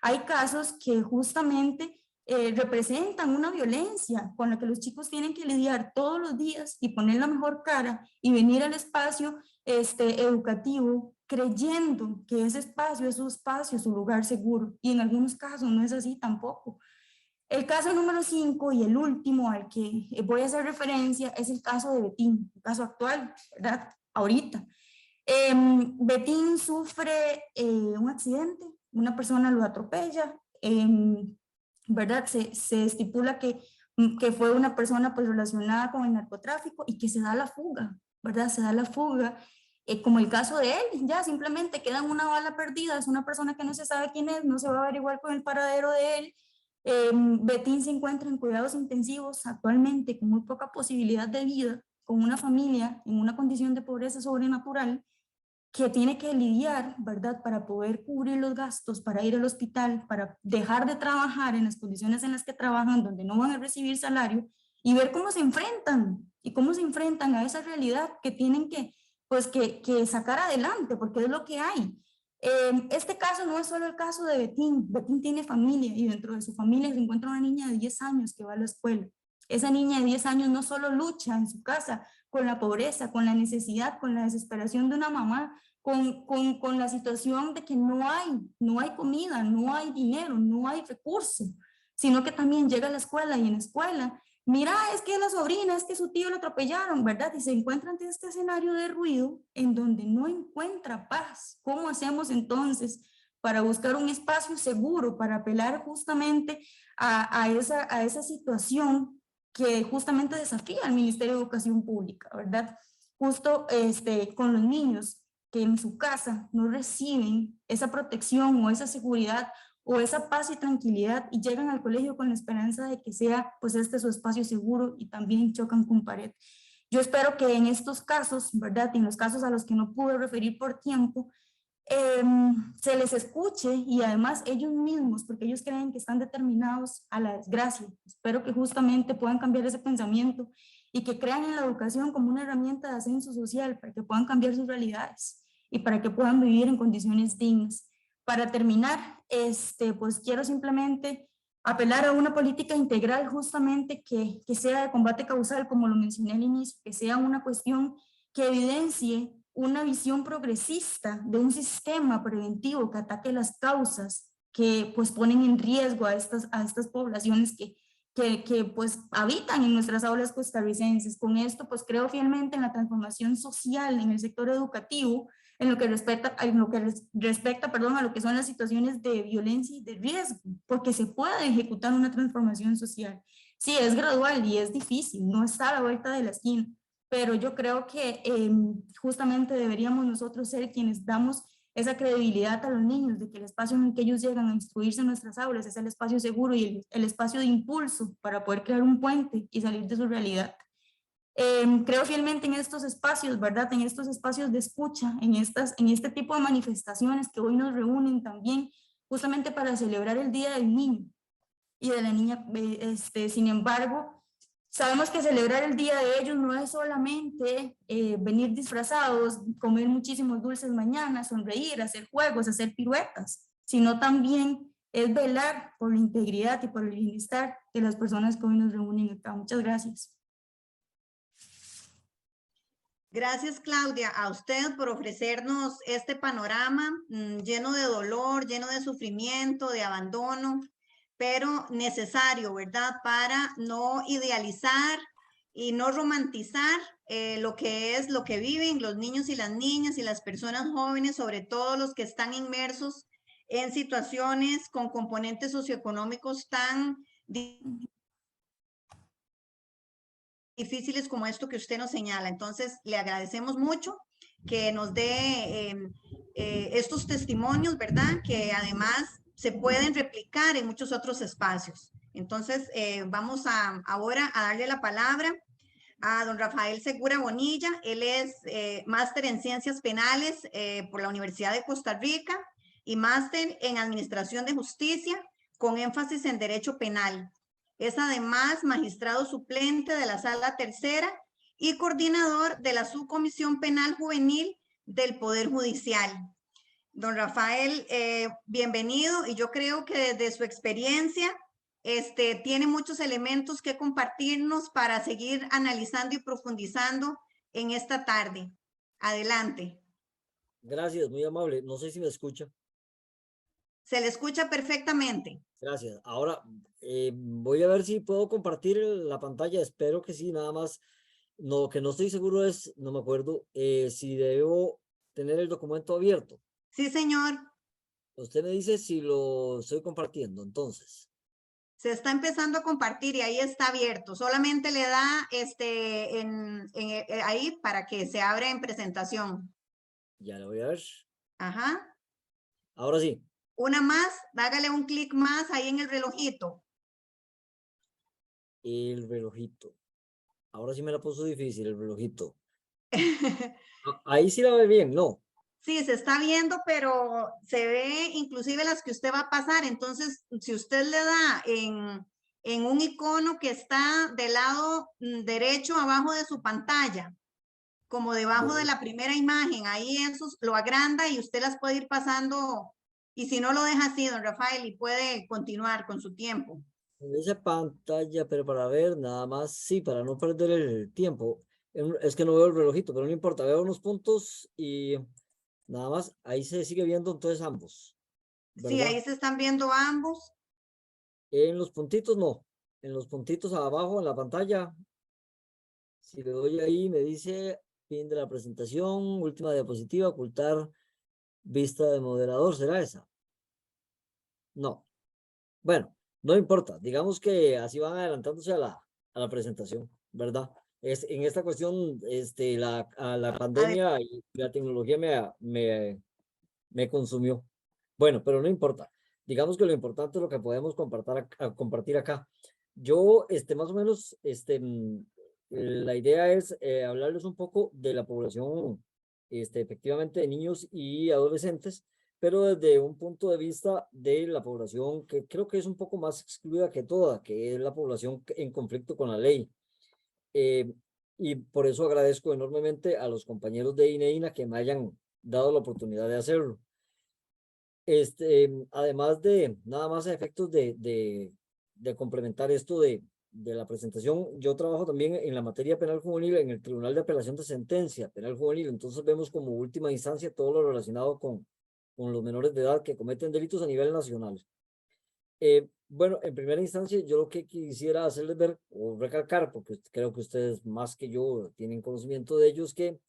hay casos que justamente representan una violencia con la que los chicos tienen que lidiar todos los días y poner la mejor cara y venir al espacio educativo creyendo que ese espacio es su espacio, su lugar seguro, y en algunos casos no es así tampoco. El caso número 5 y el último al que voy a hacer referencia es el caso de Betín, el caso actual, ¿verdad? Ahorita. Betín sufre un accidente, una persona lo atropella, ¿verdad? Se estipula que fue una persona pues relacionada con el narcotráfico y que se da la fuga, ¿verdad? Se da la fuga, como el caso de él, ya simplemente queda una bala perdida, es una persona que no se sabe quién es, no se va a averiguar con el paradero de él. Betín se encuentra en cuidados intensivos actualmente con muy poca posibilidad de vida, con una familia en una condición de pobreza sobrenatural, que tiene que lidiar, ¿verdad?, para poder cubrir los gastos, para ir al hospital, para dejar de trabajar en las condiciones en las que trabajan, donde no van a recibir salario, y ver cómo se enfrentan y cómo se enfrentan a esa realidad que tienen que, pues, que sacar adelante, porque es lo que hay. Este caso no es solo el caso de Betín. Betín tiene familia y dentro de su familia se encuentra una niña de 10 años que va a la escuela. Esa niña de 10 años no solo lucha en su casa con la pobreza, con la necesidad, con la desesperación de una mamá, con la situación de que no hay comida, no hay dinero, no hay recursos, sino que también llega a la escuela y en la escuela, mira, es que la sobrina, es que su tío lo atropellaron, ¿verdad? Y se encuentra ante este escenario de ruido en donde no encuentra paz. ¿Cómo hacemos entonces para buscar un espacio seguro, para apelar justamente a esa situación que justamente desafía al Ministerio de Educación Pública, ¿verdad? Justo con los niños que en su casa no reciben esa protección o esa seguridad o esa paz y tranquilidad y llegan al colegio con la esperanza de que sea pues su espacio seguro y también chocan con pared. Yo espero que en estos casos, ¿verdad? Y en los casos a los que no pude referir por tiempo, se les escuche y además ellos mismos, porque ellos creen que están determinados a la desgracia. Espero que justamente puedan cambiar ese pensamiento y que crean en la educación como una herramienta de ascenso social para que puedan cambiar sus realidades y para que puedan vivir en condiciones dignas. Para terminar, pues quiero simplemente apelar a una política integral justamente que sea de combate causal, como lo mencioné al inicio, que sea una cuestión que evidencie una visión progresista de un sistema preventivo que ataque las causas que pues ponen en riesgo a estas poblaciones que pues habitan en nuestras aulas costarricenses. Con esto pues creo fielmente en la transformación social en el sector educativo, en lo que respecta a lo que son las situaciones de violencia y de riesgo, porque se puede ejecutar una transformación social. Sí, es gradual y es difícil, no está a la vuelta de la esquina, pero yo creo que justamente deberíamos nosotros ser quienes damos esa credibilidad a los niños, de que el espacio en el que ellos llegan a instruirse en nuestras aulas es el espacio seguro y el espacio de impulso para poder crear un puente y salir de su realidad. Creo fielmente en estos espacios, ¿verdad? En estos espacios de escucha, en este tipo de manifestaciones que hoy nos reúnen también justamente para celebrar el Día del Niño y de la niña. Sin embargo, sabemos que celebrar el día de ellos no es solamente venir disfrazados, comer muchísimos dulces mañana, sonreír, hacer juegos, hacer piruetas, sino también es velar por la integridad y por el bienestar de las personas que hoy nos reúnen acá. Muchas gracias. Gracias, Claudia, a usted por ofrecernos este panorama lleno de dolor, lleno de sufrimiento, de abandono, pero necesario, ¿verdad? Para no idealizar y no romantizar lo que viven los niños y las niñas y las personas jóvenes, sobre todo los que están inmersos en situaciones con componentes socioeconómicos tan difíciles como esto que usted nos señala. Entonces, le agradecemos mucho que nos dé estos testimonios, ¿verdad? Que además se pueden replicar en muchos otros espacios. Entonces, vamos ahora a darle la palabra a don Rafael Segura Bonilla. Él es máster en Ciencias Penales por la Universidad de Costa Rica y máster en Administración de Justicia con énfasis en Derecho Penal. Es además magistrado suplente de la Sala Tercera y coordinador de la Subcomisión Penal Juvenil del Poder Judicial. Don Rafael, bienvenido, y yo creo que desde su experiencia tiene muchos elementos que compartirnos para seguir analizando y profundizando en esta tarde. Adelante. Gracias, muy amable. No sé si me escucha. Se le escucha perfectamente. Gracias. Ahora voy a ver si puedo compartir la pantalla. Espero que sí, nada más. Lo que no estoy seguro es, no me acuerdo, si debo tener el documento abierto. Sí, señor. Usted me dice si lo estoy compartiendo, entonces. Se está empezando a compartir y ahí está abierto. Solamente le da ahí para que se abra en presentación. Ya lo voy a ver. Ajá. Ahora sí. Una más, hágale un clic más ahí en el relojito. El relojito. Ahora sí me la puso difícil el relojito. Ahí sí la ve bien, ¿no? Sí, se está viendo, pero se ve inclusive las que usted va a pasar. Entonces, si usted le da en un icono que está del lado derecho abajo de su pantalla, como debajo de la primera imagen. Ahí eso lo agranda y usted las puede ir pasando. Y si no, lo deja así, don Rafael, y puede continuar con su tiempo. En esa pantalla, pero para ver nada más, sí, para no perder el tiempo. Es que no veo el relojito, pero no importa, veo unos puntos y nada más, ahí se sigue viendo entonces ambos, Sí, ¿verdad? ahí se están viendo ambos. En los puntitos no, en los puntitos abajo en la pantalla, si le doy ahí me dice fin de la presentación, última diapositiva, ocultar vista de moderador, ¿será esa? No. Bueno, no importa, digamos que así van adelantándose a la presentación, ¿verdad? En esta cuestión, la pandemia y la tecnología me consumió. Bueno, pero no importa. Digamos que lo importante es lo que podemos compartir acá. Yo, más o menos, la idea es hablarles un poco de la población, efectivamente, de niños y adolescentes, pero desde un punto de vista de la población que creo que es un poco más excluida que toda, que es la población en conflicto con la ley. Eh, y por eso agradezco enormemente a los compañeros de INEINA que me hayan dado la oportunidad de hacerlo. Además de nada más a efectos de complementar esto de la presentación, yo trabajo también en la materia penal juvenil en el Tribunal de Apelación de Sentencia Penal Juvenil, entonces vemos como última instancia todo lo relacionado con los menores de edad que cometen delitos a nivel nacional. Bueno, en primera instancia, yo lo que quisiera hacerles ver o recalcar, porque creo que ustedes más que yo tienen conocimiento de ellos, que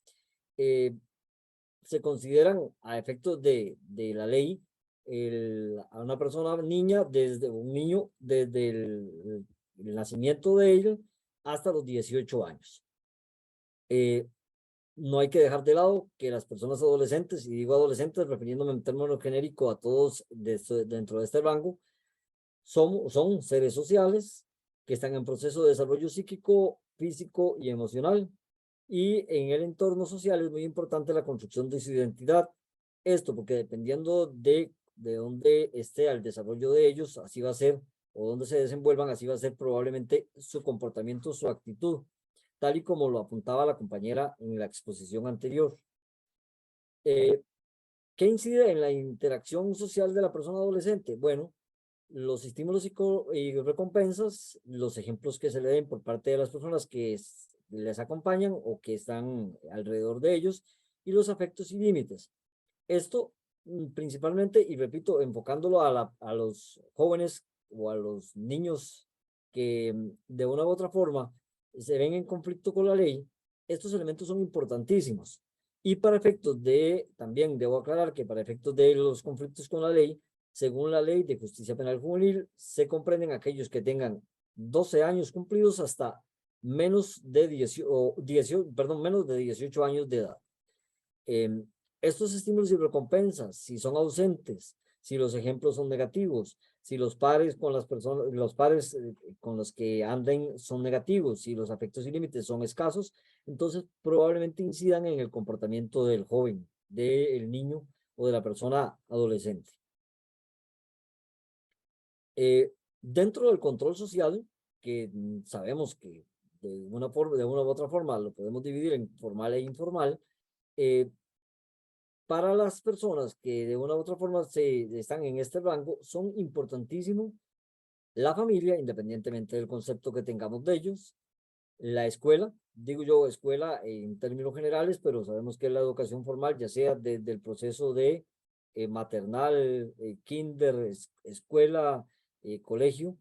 se consideran a efectos de la ley a una persona niña, desde un niño, desde el nacimiento de ellos hasta los 18 años. No hay que dejar de lado que las personas adolescentes, y digo adolescentes refiriéndome en términos genéricos a todos dentro de este rango, son seres sociales que están en proceso de desarrollo psíquico, físico y emocional. Y en el entorno social es muy importante la construcción de su identidad. Esto porque dependiendo de dónde esté el desarrollo de ellos, así va a ser, o dónde se desenvuelvan, así va a ser probablemente su comportamiento, su actitud, tal y como lo apuntaba la compañera en la exposición anterior. ¿Qué incide en la interacción social de la persona adolescente? Bueno, los estímulos y recompensas, los ejemplos que se le den por parte de las personas que les acompañan o que están alrededor de ellos, y los afectos y límites. Esto principalmente, y repito, enfocándolo a los jóvenes o a los niños que de una u otra forma se ven en conflicto con la ley, estos elementos son importantísimos. Y para efectos también debo aclarar que para efectos de los conflictos con la ley, según la Ley de Justicia Penal Juvenil, se comprenden aquellos que tengan 12 años cumplidos hasta menos de 18 años de edad. Estos estímulos y recompensas, si son ausentes, si los ejemplos son negativos, si los pares con con los que anden son negativos, si los afectos y límites son escasos, entonces probablemente incidan en el comportamiento del joven, del niño o de la persona adolescente. Dentro del control social, que sabemos que de una u otra forma lo podemos dividir en formal e informal, para las personas que de una u otra forma están en este rango, son importantísimos la familia, independientemente del concepto que tengamos de ellos, la escuela, digo yo escuela en términos generales, pero sabemos que la educación formal, ya sea desde el proceso de maternal, kinder, escuela, colegio,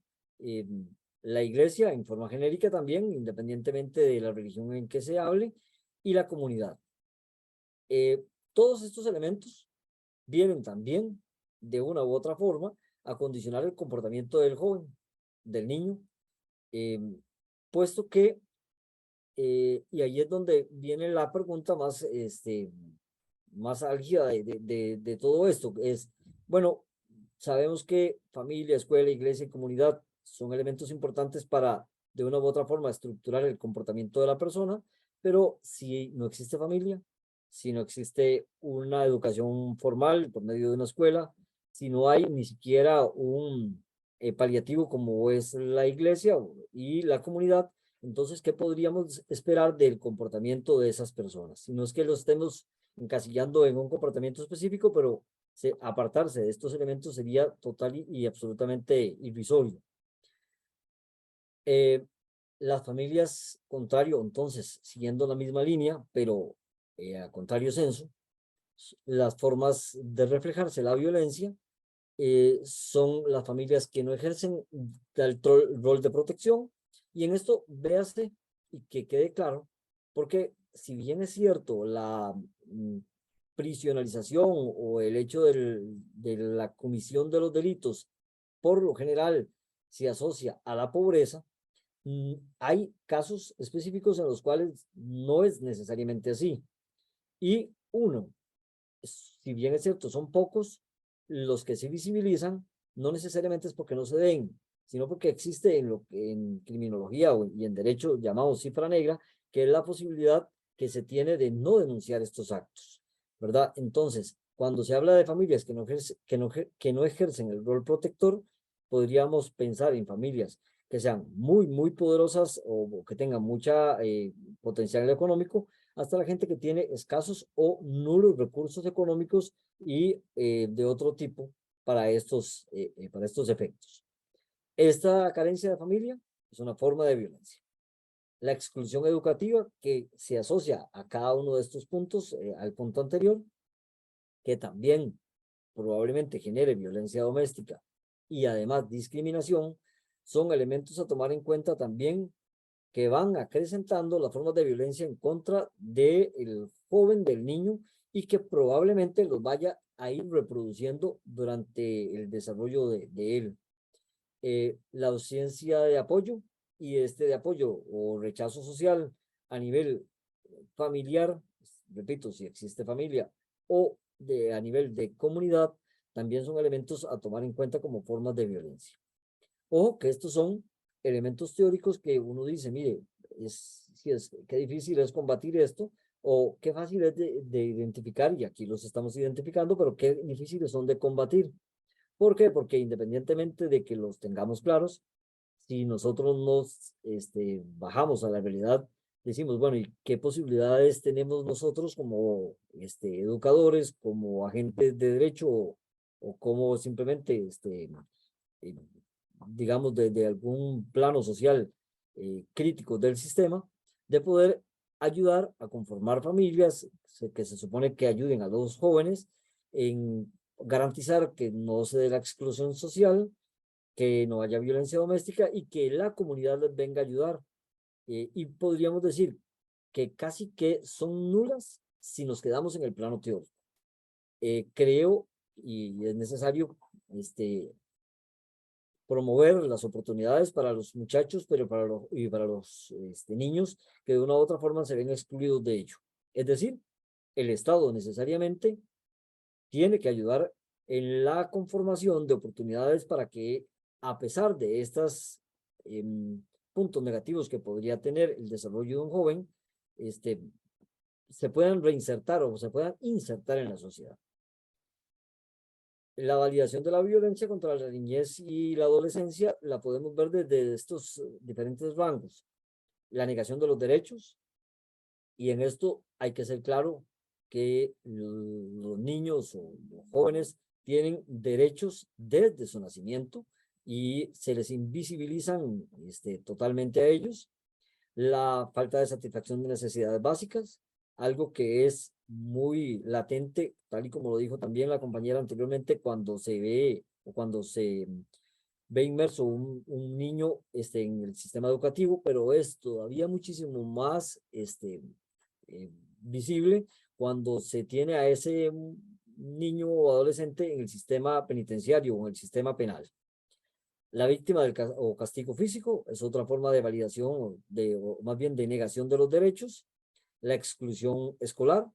la iglesia en forma genérica también, independientemente de la religión en que se hable, y la comunidad. Todos estos elementos vienen también de una u otra forma a condicionar el comportamiento del joven, del niño, puesto que, y ahí es donde viene la pregunta más álgida de todo esto, es, bueno, sabemos que familia, escuela, iglesia y comunidad son elementos importantes para, de una u otra forma, estructurar el comportamiento de la persona, pero si no existe familia, si no existe una educación formal por medio de una escuela, si no hay ni siquiera paliativo como es la iglesia y la comunidad. Entonces, ¿qué podríamos esperar del comportamiento de esas personas? No es que lo estemos encasillando en un comportamiento específico, pero apartarse de estos elementos sería total y absolutamente irrisorio. Las familias, contrario, entonces, siguiendo la misma línea, pero a contrario censo, las formas de reflejarse la violencia son las familias que no ejercen el rol de protección. Y en esto véase y que quede claro, porque si bien es cierto la prisionalización o el hecho de la comisión de los delitos, por lo general se asocia a la pobreza, hay casos específicos en los cuales no es necesariamente así. Y uno, si bien es cierto, son pocos los que se visibilizan, no necesariamente es porque no se den, sino porque existe en, en criminología y en derecho llamado cifra negra, que es la posibilidad que se tiene de no denunciar estos actos, ¿verdad? Entonces, cuando se habla de familias que no ejercen el rol protector, podríamos pensar en familias que sean muy poderosas o que tengan mucha potencial económico, hasta la gente que tiene escasos o nulos recursos económicos y de otro tipo para estos efectos. Esta carencia de familia es una forma de violencia. La exclusión educativa que se asocia a cada uno de estos puntos, al punto anterior, que también probablemente genere violencia doméstica y además discriminación, son elementos a tomar en cuenta también que van acrecentando las formas de violencia en contra del joven, del niño, y que probablemente los vaya a ir reproduciendo durante el desarrollo de él. La ausencia de apoyo y de apoyo o rechazo social a nivel familiar, repito, si existe familia, o a nivel de comunidad, también son elementos a tomar en cuenta como formas de violencia. Ojo que estos son elementos teóricos que uno dice, mire, qué difícil es combatir esto, o qué fácil es de identificar, y aquí los estamos identificando, pero qué difíciles son de combatir. ¿Por qué? Porque independientemente de que los tengamos claros, si nosotros nos bajamos a la realidad, decimos, bueno, ¿y qué posibilidades tenemos nosotros como educadores, como agentes de derecho, o como simplemente eh, digamos, de algún plano social crítico del sistema, de poder ayudar a conformar familias que se supone que ayuden a los jóvenes en garantizar que no se dé la exclusión social, que no haya violencia doméstica y que la comunidad les venga a ayudar. Y podríamos decir que casi que son nulas si nos quedamos en el plano teórico. Creo y es necesario promover las oportunidades para los muchachos, pero para los niños que de una u otra forma se ven excluidos de ello. Es decir, el Estado necesariamente tiene que ayudar en la conformación de oportunidades para que, a pesar de estos puntos negativos que podría tener el desarrollo de un joven, se puedan reinsertar o se puedan insertar en la sociedad. La validación de la violencia contra la niñez y la adolescencia la podemos ver desde estos diferentes rangos. La negación de los derechos, y en esto hay que ser claro que los niños o los jóvenes tienen derechos desde su nacimiento y se les invisibilizan totalmente a ellos. La falta de satisfacción de necesidades básicas, algo que es muy latente, tal y como lo dijo también la compañera anteriormente, cuando se ve o cuando se ve inmerso un niño en el sistema educativo, pero es todavía muchísimo más visible cuando se tiene a ese niño o adolescente en el sistema penitenciario o en el sistema penal. La víctima o castigo físico es otra forma de validación o más bien de negación de los derechos. La exclusión escolar,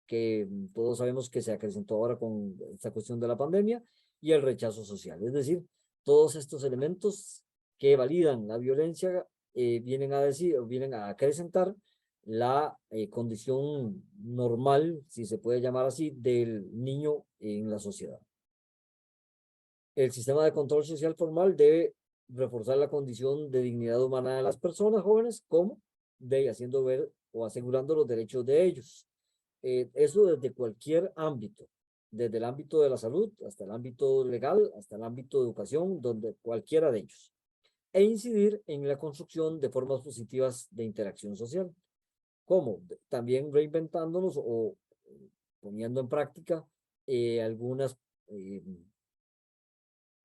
que todos sabemos que se acrecentó ahora con esta cuestión de la pandemia, y el rechazo social. Es decir, todos estos elementos que validan la violencia vienen a acrecentar la condición normal, si se puede llamar así, del niño en la sociedad. El sistema de control social formal debe reforzar la condición de dignidad humana de las personas jóvenes, como de haciendo ver o asegurando los derechos de ellos. Eso desde cualquier ámbito, desde el ámbito de la salud hasta el ámbito legal, hasta el ámbito de educación, donde cualquiera de ellos. E incidir en la construcción de formas positivas de interacción social, como también reinventándonos o poniendo en práctica algunas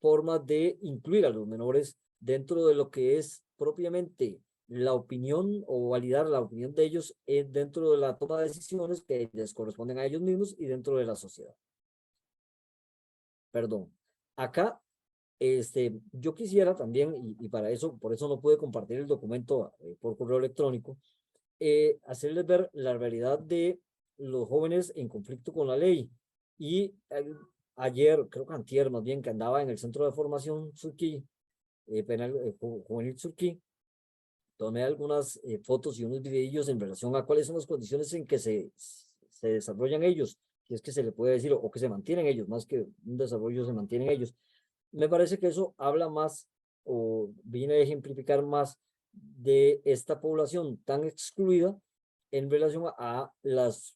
formas de incluir a los menores dentro de lo que es propiamente la opinión o validar la opinión de ellos dentro de la toma de decisiones que les corresponden a ellos mismos y dentro de la sociedad. Perdón. Acá, yo quisiera también, y para eso, por eso no pude compartir el documento por correo electrónico, hacerles ver la realidad de los jóvenes en conflicto con la ley. Y ayer, creo que antier más bien, que andaba en el centro de formación Surquí, penal juvenil Surquí, tomé algunas fotos y unos videillos en relación a cuáles son las condiciones en que se desarrollan ellos, si es que se le puede decir, o que se mantienen ellos, más que un desarrollo se mantienen ellos. Me parece que eso habla más o viene a ejemplificar más de esta población tan excluida en relación a las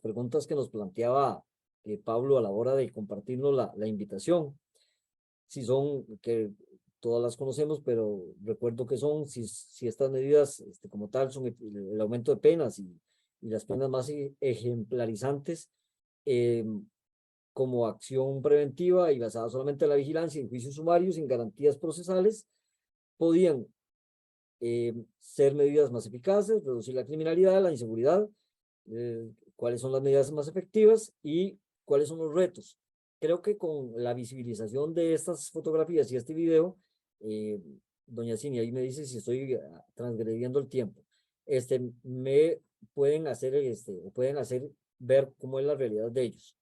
preguntas que nos planteaba Pablo a la hora de compartirnos la invitación. Si son, que todas las conocemos, pero recuerdo que son, si estas medidas como tal son el aumento de penas y las penas más ejemplarizantes como acción preventiva y basada solamente en la vigilancia y en juicios sumarios sin garantías procesales, podían ser medidas más eficaces, reducir la criminalidad, la inseguridad, cuáles son las medidas más efectivas y cuáles son los retos. Creo que con la visibilización de estas fotografías y este video, doña Cinia, ahí me dice si estoy transgrediendo el tiempo, me pueden hacer, pueden hacer ver cómo es la realidad de ellos.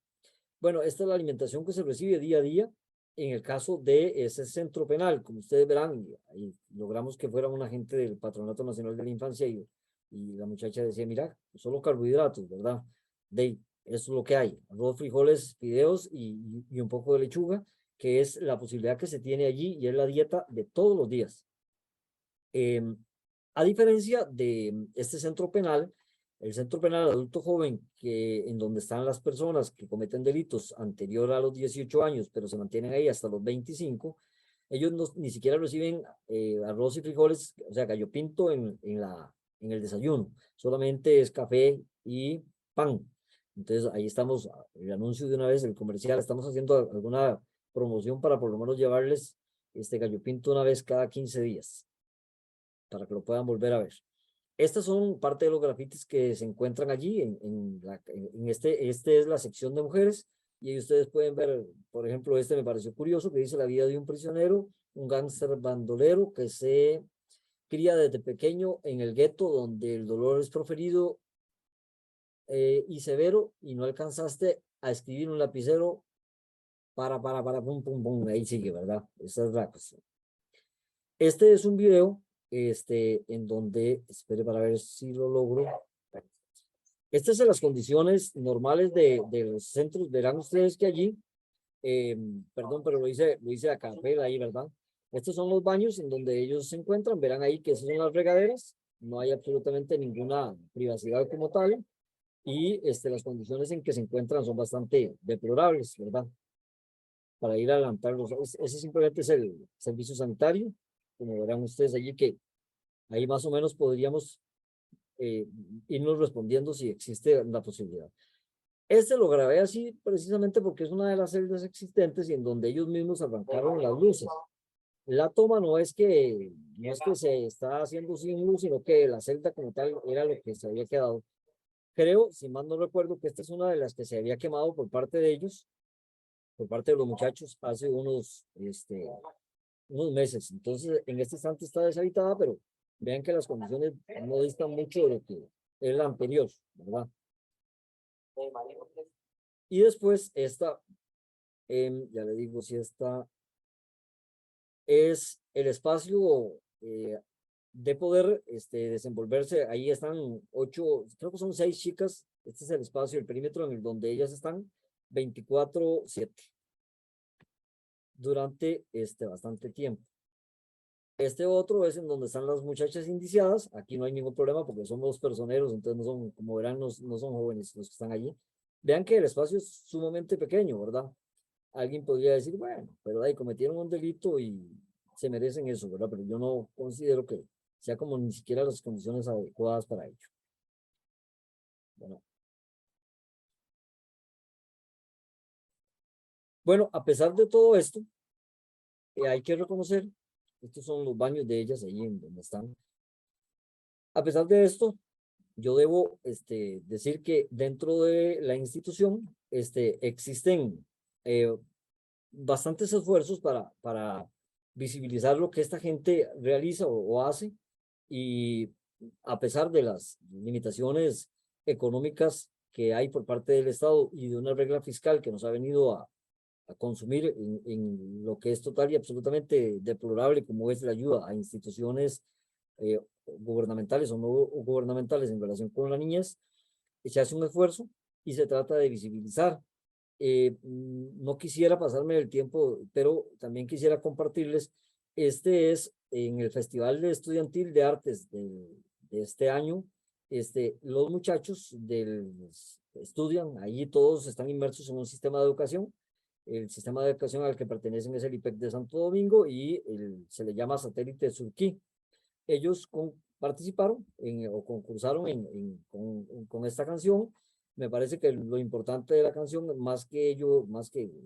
Bueno, esta es la alimentación que se recibe día a día en el caso de ese centro penal. Como ustedes verán, ahí logramos que fuera un agente del Patronato Nacional de la Infancia y la muchacha decía, mira, solo carbohidratos, ¿verdad? Eso es lo que hay, arroz, frijoles, fideos y un poco de lechuga, que es la posibilidad que se tiene allí y es la dieta de todos los días. A diferencia de este centro penal, el centro penal adulto joven, en donde están las personas que cometen delitos anterior a los 18 años, pero se mantienen ahí hasta los 25, ellos ni siquiera reciben arroz y frijoles, o sea, gallo pinto en el desayuno, solamente es café y pan. Entonces ahí estamos, el anuncio de una vez, el comercial, estamos haciendo alguna promoción para por lo menos llevarles este gallo pinto una vez cada 15 días, para que lo puedan volver a ver. Estas son parte de los grafitis que se encuentran allí. Este es la sección de mujeres y ahí ustedes pueden ver, por ejemplo, me pareció curioso, que dice la vida de un prisionero, un gángster bandolero que se cría desde pequeño en el gueto donde el dolor es proferido y severo y no alcanzaste a escribir un lapicero pum, pum, pum, ahí sigue, ¿verdad? Esa es la cuestión. Este es un video en donde, espere para ver si lo logro. Estas son las condiciones normales de los centros. Verán ustedes que allí, perdón, pero lo hice acá, ahí, ¿verdad? Estos son los baños en donde ellos se encuentran. Verán ahí que esas son las regaderas. No hay absolutamente ninguna privacidad como tal. Y las condiciones en que se encuentran son bastante deplorables, ¿verdad? Para ir a adelantarlos. Ese simplemente es el servicio sanitario. Como verán ustedes allí que ahí más o menos podríamos irnos respondiendo si existe la posibilidad. Lo grabé así precisamente porque es una de las celdas existentes y en donde ellos mismos arrancaron las luces. La toma no es que se está haciendo sin luz, sino que la celda como tal era lo que se había quedado. Creo, si mal no recuerdo, que esta es una de las que se había quemado por parte de ellos, por parte de los muchachos, hace unos meses. Entonces, en este instante está deshabitada, pero vean que las condiciones no distan mucho de lo que es la anterior, ¿verdad? Y después esta, ya le digo si esta es el espacio de poder desenvolverse. Ahí están 8, creo que son 6 chicas. Este es el espacio, el perímetro en el donde ellas están 24/7. durante bastante tiempo. Este otro es en donde están las muchachas indiciadas. Aquí no hay ningún problema porque son los personeros, entonces no son, como verán, no son jóvenes los que están allí. Vean que el espacio es sumamente pequeño, ¿verdad? Alguien podría decir, bueno, pero ahí cometieron un delito y se merecen eso, ¿verdad? Pero yo no considero que sea como ni siquiera las condiciones adecuadas para ello. Bueno, a pesar de todo esto, hay que reconocer, estos son los baños de ellas ahí en donde están. A pesar de esto, yo debo decir que dentro de la institución existen bastantes esfuerzos para visibilizar lo que esta gente realiza o hace, y a pesar de las limitaciones económicas que hay por parte del Estado y de una regla fiscal que nos ha venido a consumir en lo que es total y absolutamente deplorable, como es la ayuda a instituciones gubernamentales o no gubernamentales en relación con las niñas, se hace un esfuerzo y se trata de visibilizar. No quisiera pasarme el tiempo, pero también quisiera compartirles, es en el Festival Estudiantil de Artes de este año, los muchachos estudian, allí todos están inmersos en un sistema de educación. El sistema de educación al que pertenecen es el IPEC de Santo Domingo y se le llama Satélite Surquí. Ellos participaron o concursaron con esta canción. Me parece que lo importante de la canción, más que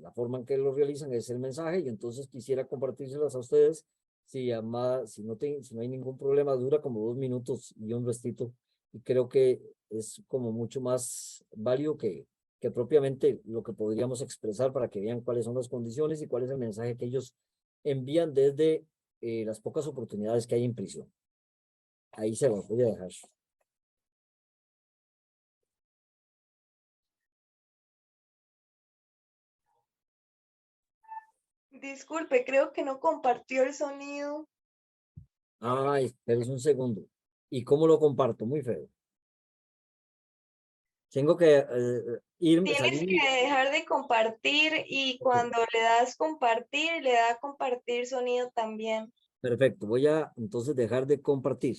la forma en que lo realizan, es el mensaje, y entonces quisiera compartírselas a ustedes. Si no hay ningún problema, dura como 2 minutos y un restito, y creo que es como mucho más válido que propiamente lo que podríamos expresar, para que vean cuáles son las condiciones y cuál es el mensaje que ellos envían desde las pocas oportunidades que hay en prisión. Ahí se los voy a dejar. Disculpe, creo que no compartió el sonido. Ay, espérese un segundo. ¿Y cómo lo comparto? Muy feo. Tengo que irme, Tienes salir. que dejar de compartir, y cuando le das compartir, le da compartir sonido también. Perfecto, voy a entonces dejar de compartir.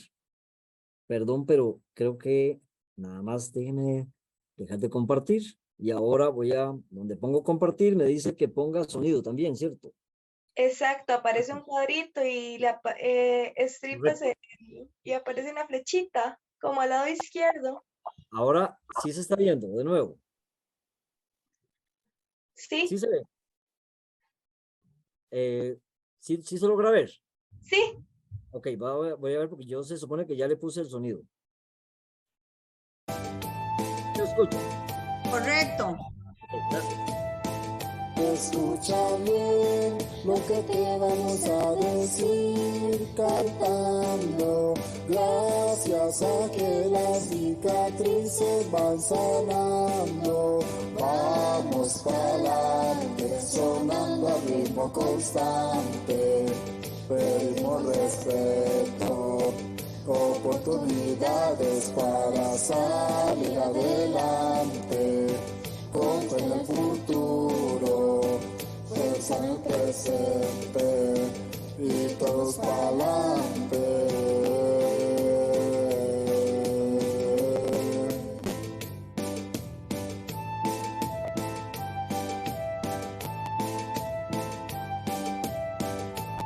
Perdón, pero creo que nada más déjeme dejar de compartir. Y ahora donde pongo compartir, me dice que ponga sonido también, ¿cierto? Exacto, aparece un cuadrito y estripas y aparece una flechita, como al lado izquierdo. Ahora sí se está viendo, de nuevo. Sí, Sí se ve. Sí se logra ver. sí. Ok, voy a ver porque yo se supone que ya le puse el sonido. Yo escucho. Correcto. Ok, gracias. Escucha bien lo que te vamos a decir cantando. Gracias a que las cicatrices van sanando, vamos pa'lante, sonando a ritmo constante. Pedimos respeto, oportunidades para salir adelante. Contra el futuro, fuerza en el presente y todos pa'lante.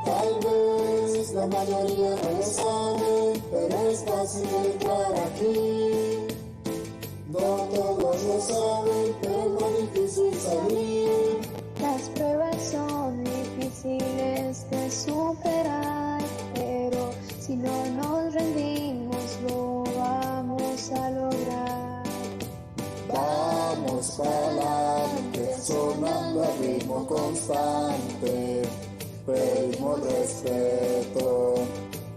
Tal vez la mayoría no lo sabe, pero es fácil entrar aquí. No todos lo saben, pero es muy difícil salir. Las pruebas son difíciles de superar, pero si no nos rendimos lo vamos a lograr. Vamos pa'lante, sonando a ritmo constante. Pedimos respeto,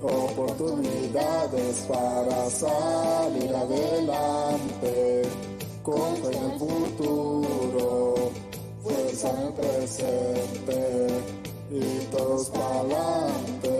oportunidades para salir adelante. Contra el futuro, fuerza en el presente y todos pa'lante.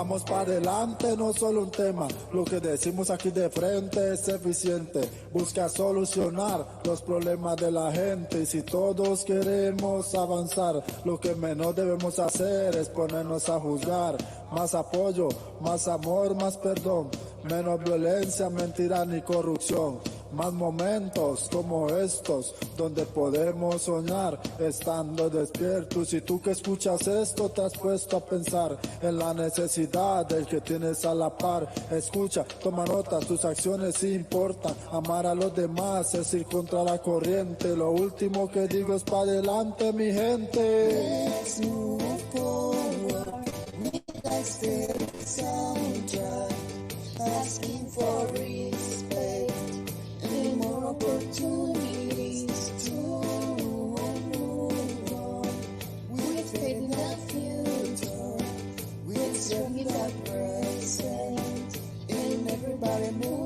Vamos para adelante, no solo un tema. Lo que decimos aquí de frente es eficiente. Busca solucionar los problemas de la gente. Y si todos queremos avanzar, lo que menos debemos hacer es ponernos a juzgar. Más apoyo, más amor, más perdón. Menos violencia, mentira ni corrupción. Más momentos como estos, donde podemos soñar estando despiertos. Y tú que escuchas esto te has puesto a pensar en la necesidad del que tienes a la par. Escucha, toma nota, tus acciones sí importan. Amar a los demás es ir contra la corriente. Lo último que digo es para adelante, mi gente. Let's move forward with our spirits on track, asking for respect and more opportunities to move on. With faith in the future, with strength in the present, and everybody move on.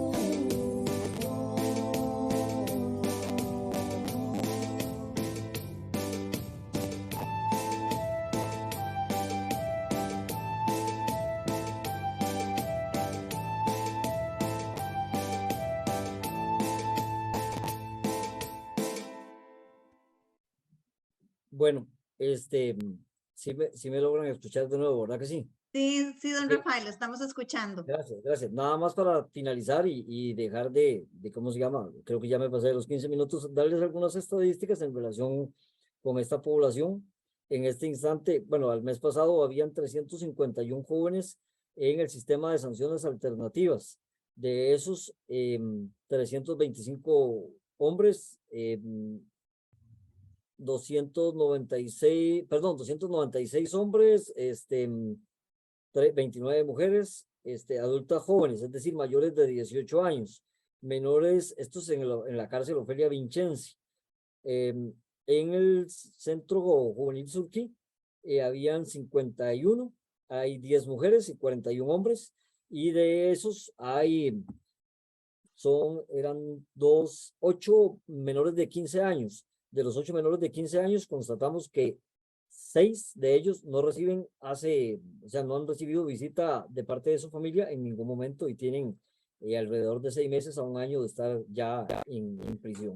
Bueno, sí me logran escuchar de nuevo, ¿verdad que sí? Sí, sí, don Sí. Rafael, lo estamos escuchando. Gracias, gracias. Nada más para finalizar y dejar de, ¿cómo se llama? Creo que ya me pasé de los 15 minutos, darles algunas estadísticas en relación con esta población. En este instante, bueno, al mes pasado habían 351 jóvenes en el sistema de sanciones alternativas. De esos, 325 hombres, 296 hombres, 29 mujeres, adultas jóvenes, es decir, mayores de 18 años, menores, estos en la cárcel Ofelia Vincenzi. En el centro juvenil Surquí habían 51, hay 10 mujeres y 41 hombres, y de esos eran 8 menores de 15 años. De los 8 menores de 15 años, constatamos que 6 de ellos no no han recibido visita de parte de su familia en ningún momento y tienen alrededor de 6 meses a un año de estar ya en prisión.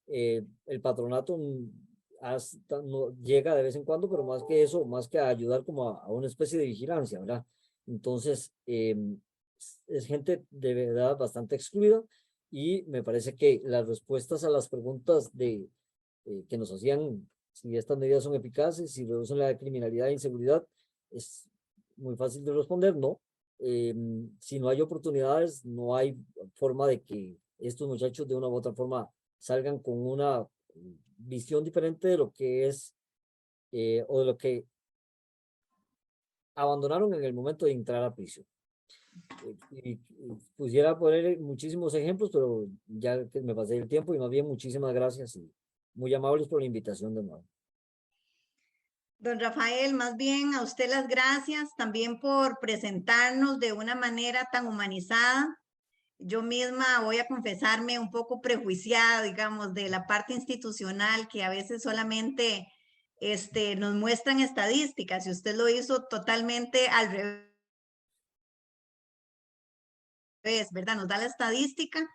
El patronato no llega de vez en cuando, pero más que eso, más que ayudar como a una especie de vigilancia, ¿verdad? Entonces, es gente de verdad bastante excluida y me parece que las respuestas a las preguntas que nos hacían, si estas medidas son eficaces, si reducen la criminalidad e inseguridad, es muy fácil de responder, no. Si no hay oportunidades, no hay forma de que estos muchachos de una u otra forma salgan con una visión diferente de lo que es o de lo que abandonaron en el momento de entrar a prisión. Y pudiera poner muchísimos ejemplos, pero ya que me pasé el tiempo y más bien muchísimas gracias y muy amables por la invitación de nuevo. Don Rafael, más bien a usted las gracias también por presentarnos de una manera tan humanizada. Yo misma voy a confesarme un poco prejuiciada, digamos, de la parte institucional que a veces solamente nos muestran estadísticas y usted lo hizo totalmente al revés, ¿verdad? Nos da la estadística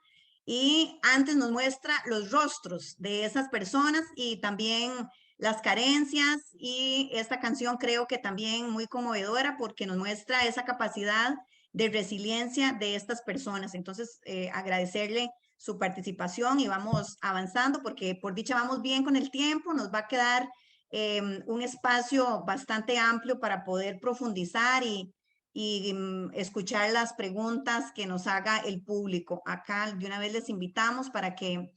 y antes nos muestra los rostros de esas personas y también las carencias, y esta canción creo que también muy conmovedora porque nos muestra esa capacidad de resiliencia de estas personas. Entonces, agradecerle su participación y vamos avanzando porque por dicha vamos bien con el tiempo, nos va a quedar un espacio bastante amplio para poder profundizar y escuchar las preguntas que nos haga el público. Acá de una vez les invitamos para que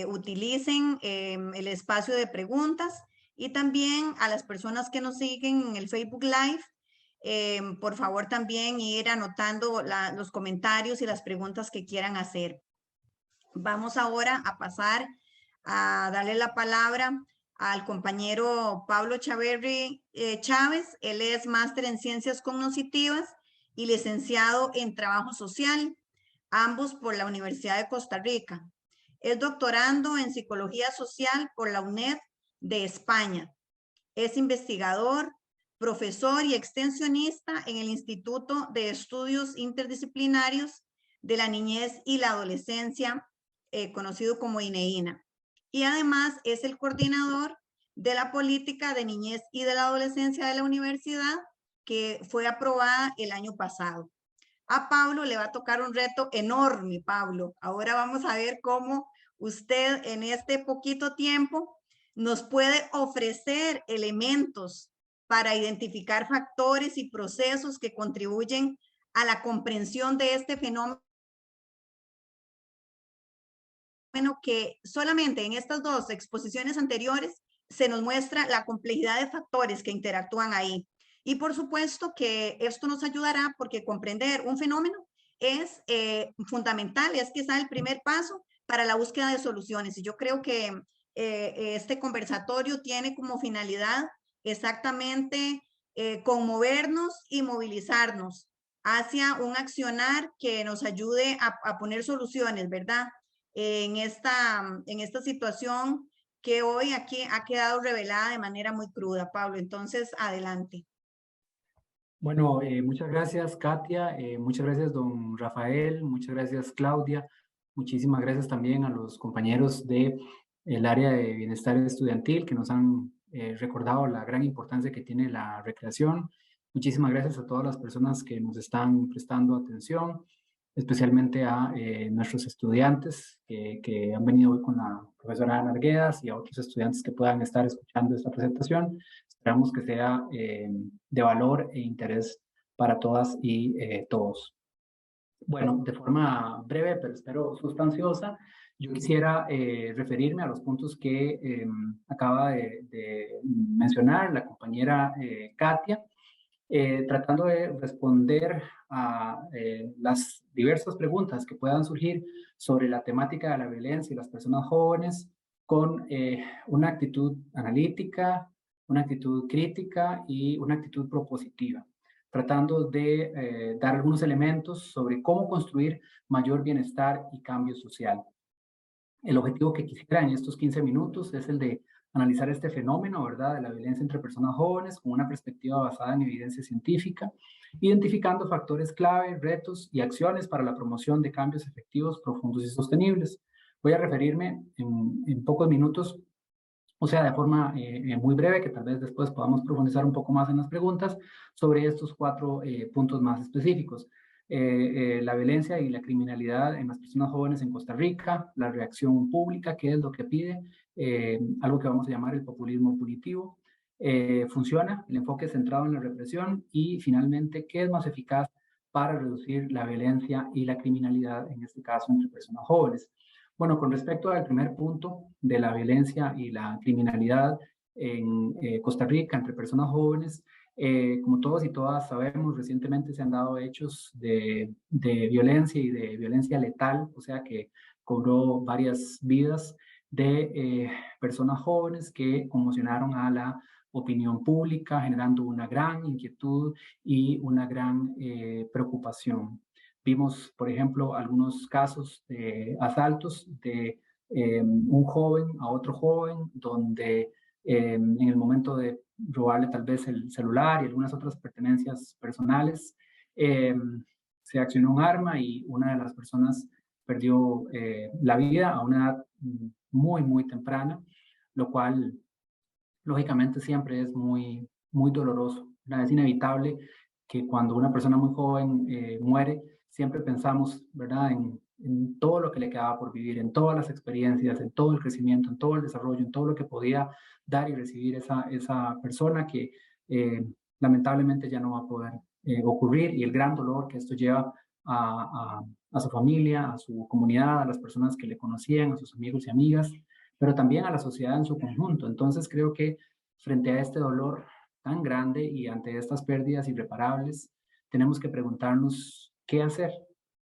utilicen el espacio de preguntas y también a las personas que nos siguen en el Facebook Live, por favor también ir anotando los comentarios y las preguntas que quieran hacer. Vamos ahora a pasar a darle la palabra al compañero Pablo Chaverri Chávez. Él es máster en Ciencias Cognitivas y licenciado en Trabajo Social, ambos por la Universidad de Costa Rica. Es doctorando en Psicología Social por la UNED de España. Es investigador, profesor y extensionista en el Instituto de Estudios Interdisciplinarios de la Niñez y la Adolescencia, conocido como INEINA. Y además es el coordinador de la política de niñez y de la adolescencia de la universidad, que fue aprobada el año pasado. A Pablo le va a tocar un reto enorme, Pablo. Ahora vamos a ver cómo usted en este poquito tiempo nos puede ofrecer elementos para identificar factores y procesos que contribuyen a la comprensión de este fenómeno, que solamente en estas dos exposiciones anteriores se nos muestra la complejidad de factores que interactúan ahí. Y por supuesto que esto nos ayudará, porque comprender un fenómeno es fundamental, es quizá el primer paso para la búsqueda de soluciones. Y yo creo que este conversatorio tiene como finalidad exactamente conmovernos y movilizarnos hacia un accionar que nos ayude a poner soluciones, ¿verdad? En esta situación que hoy aquí ha quedado revelada de manera muy cruda. Pablo, entonces adelante. Bueno, muchas gracias, Katia, muchas gracias, don Rafael, muchas gracias, Claudia, muchísimas gracias también a los compañeros del área de bienestar estudiantil que nos han recordado la gran importancia que tiene la recreación. Muchísimas gracias a todas las personas que nos están prestando atención, especialmente a nuestros estudiantes que han venido hoy con la profesora Ana Arguedas, y a otros estudiantes que puedan estar escuchando esta presentación. Esperamos que sea de valor e interés para todas y todos. Bueno, de forma breve, pero espero sustanciosa, yo quisiera referirme a los puntos que acaba de mencionar la compañera Katia, tratando de responder a las diversas preguntas que puedan surgir sobre la temática de la violencia y las personas jóvenes con una actitud analítica, una actitud crítica y una actitud propositiva, tratando de dar algunos elementos sobre cómo construir mayor bienestar y cambio social. El objetivo que quisiera en estos 15 minutos es el de analizar este fenómeno, ¿verdad?, de la violencia entre personas jóvenes con una perspectiva basada en evidencia científica, identificando factores clave, retos y acciones para la promoción de cambios efectivos, profundos y sostenibles. Voy a referirme en pocos minutos, o sea, de forma muy breve, que tal vez después podamos profundizar un poco más en las preguntas, sobre estos 4 puntos más específicos. La violencia y la criminalidad en las personas jóvenes en Costa Rica, la reacción pública, qué es lo que pide, algo que vamos a llamar el populismo punitivo, funciona, el enfoque centrado en la represión, y finalmente, qué es más eficaz para reducir la violencia y la criminalidad, en este caso entre personas jóvenes. Bueno, con respecto al primer punto de la violencia y la criminalidad en Costa Rica entre personas jóvenes, como todos y todas sabemos, recientemente se han dado hechos de violencia y de violencia letal, o sea que cobró varias vidas de personas jóvenes que conmocionaron a la opinión pública, generando una gran inquietud y una gran preocupación. Vimos, por ejemplo, algunos casos de asaltos de un joven a otro joven, donde en el momento de robarle tal vez el celular y algunas otras pertenencias personales, se accionó un arma y una de las personas perdió la vida a una edad muy temprana, lo cual lógicamente siempre es muy doloroso. Es inevitable que cuando una persona muy joven muere, siempre pensamos, ¿verdad?, en todo lo que le quedaba por vivir, en todas las experiencias, en todo el crecimiento, en todo el desarrollo, en todo lo que podía dar y recibir esa persona que lamentablemente ya no va a poder ocurrir, y el gran dolor que esto lleva a su familia, a su comunidad, a las personas que le conocían, a sus amigos y amigas, pero también a la sociedad en su conjunto. Entonces creo que frente a este dolor tan grande y ante estas pérdidas irreparables, tenemos que preguntarnos qué hacer,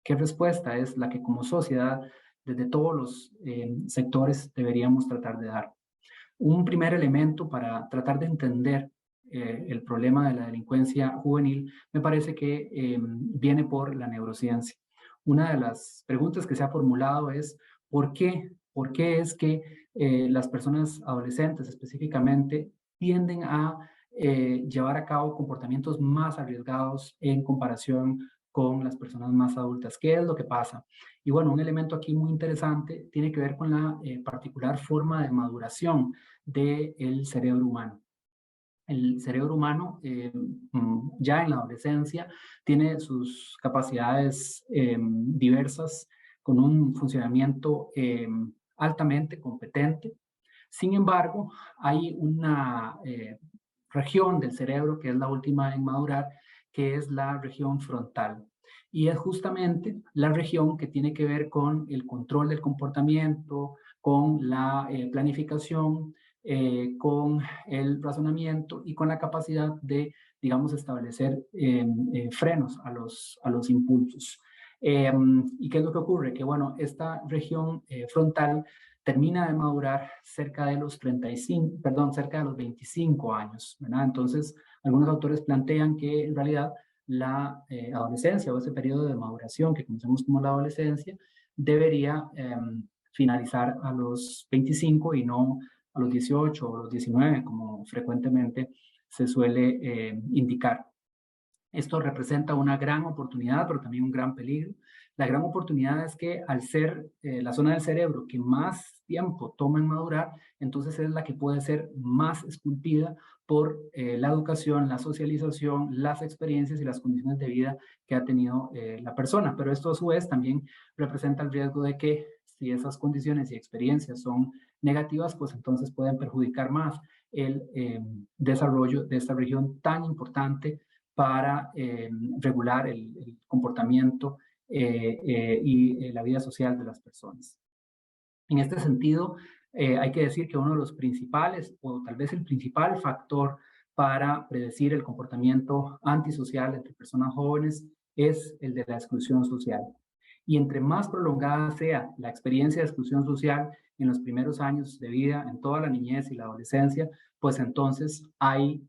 qué respuesta es la que como sociedad, desde todos los sectores, deberíamos tratar de dar. Un primer elemento para tratar de entender el problema de la delincuencia juvenil me parece que viene por la neurociencia. Una de las preguntas que se ha formulado es ¿por qué es que las personas adolescentes específicamente tienden a llevar a cabo comportamientos más arriesgados en comparación con las personas más adultas. ¿Qué es lo que pasa? Y bueno, un elemento aquí muy interesante tiene que ver con la particular forma de maduración del cerebro humano. El cerebro humano ya en la adolescencia tiene sus capacidades diversas con un funcionamiento altamente competente. Sin embargo, hay una región del cerebro que es la última en madurar, que es la región frontal. Y es justamente la región que tiene que ver con el control del comportamiento, con la planificación, con el razonamiento y con la capacidad de, digamos, establecer frenos a los impulsos. ¿Y qué es lo que ocurre? Que, bueno, esta región frontal termina de madurar cerca de los 25 años, ¿verdad? Entonces, algunos autores plantean que en realidad la adolescencia o ese periodo de maduración que conocemos como la adolescencia debería finalizar a los 25 y no a los 18 o los 19, como frecuentemente se suele indicar. Esto representa una gran oportunidad, pero también un gran peligro. La gran oportunidad es que al ser la zona del cerebro que más tiempo toma en madurar, entonces es la que puede ser más esculpida por la educación, la socialización, las experiencias y las condiciones de vida que ha tenido la persona. Pero esto a su vez también representa el riesgo de que si esas condiciones y experiencias son negativas, pues entonces pueden perjudicar más el desarrollo de esta región tan importante para regular el comportamiento y la vida social de las personas. En este sentido, hay que decir que uno de los principales, o tal vez el principal factor para predecir el comportamiento antisocial entre personas jóvenes es el de la exclusión social. Y entre más prolongada sea la experiencia de exclusión social en los primeros años de vida, en toda la niñez y la adolescencia, pues entonces hay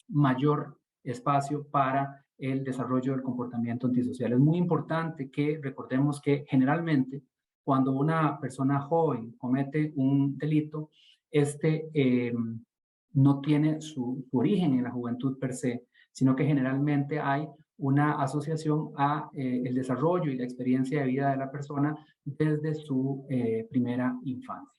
mayor espacio para el desarrollo del comportamiento antisocial. Es muy importante que recordemos que generalmente cuando una persona joven comete un delito, no tiene su origen en la juventud per se, sino que generalmente hay una asociación a el desarrollo y la experiencia de vida de la persona desde su primera infancia.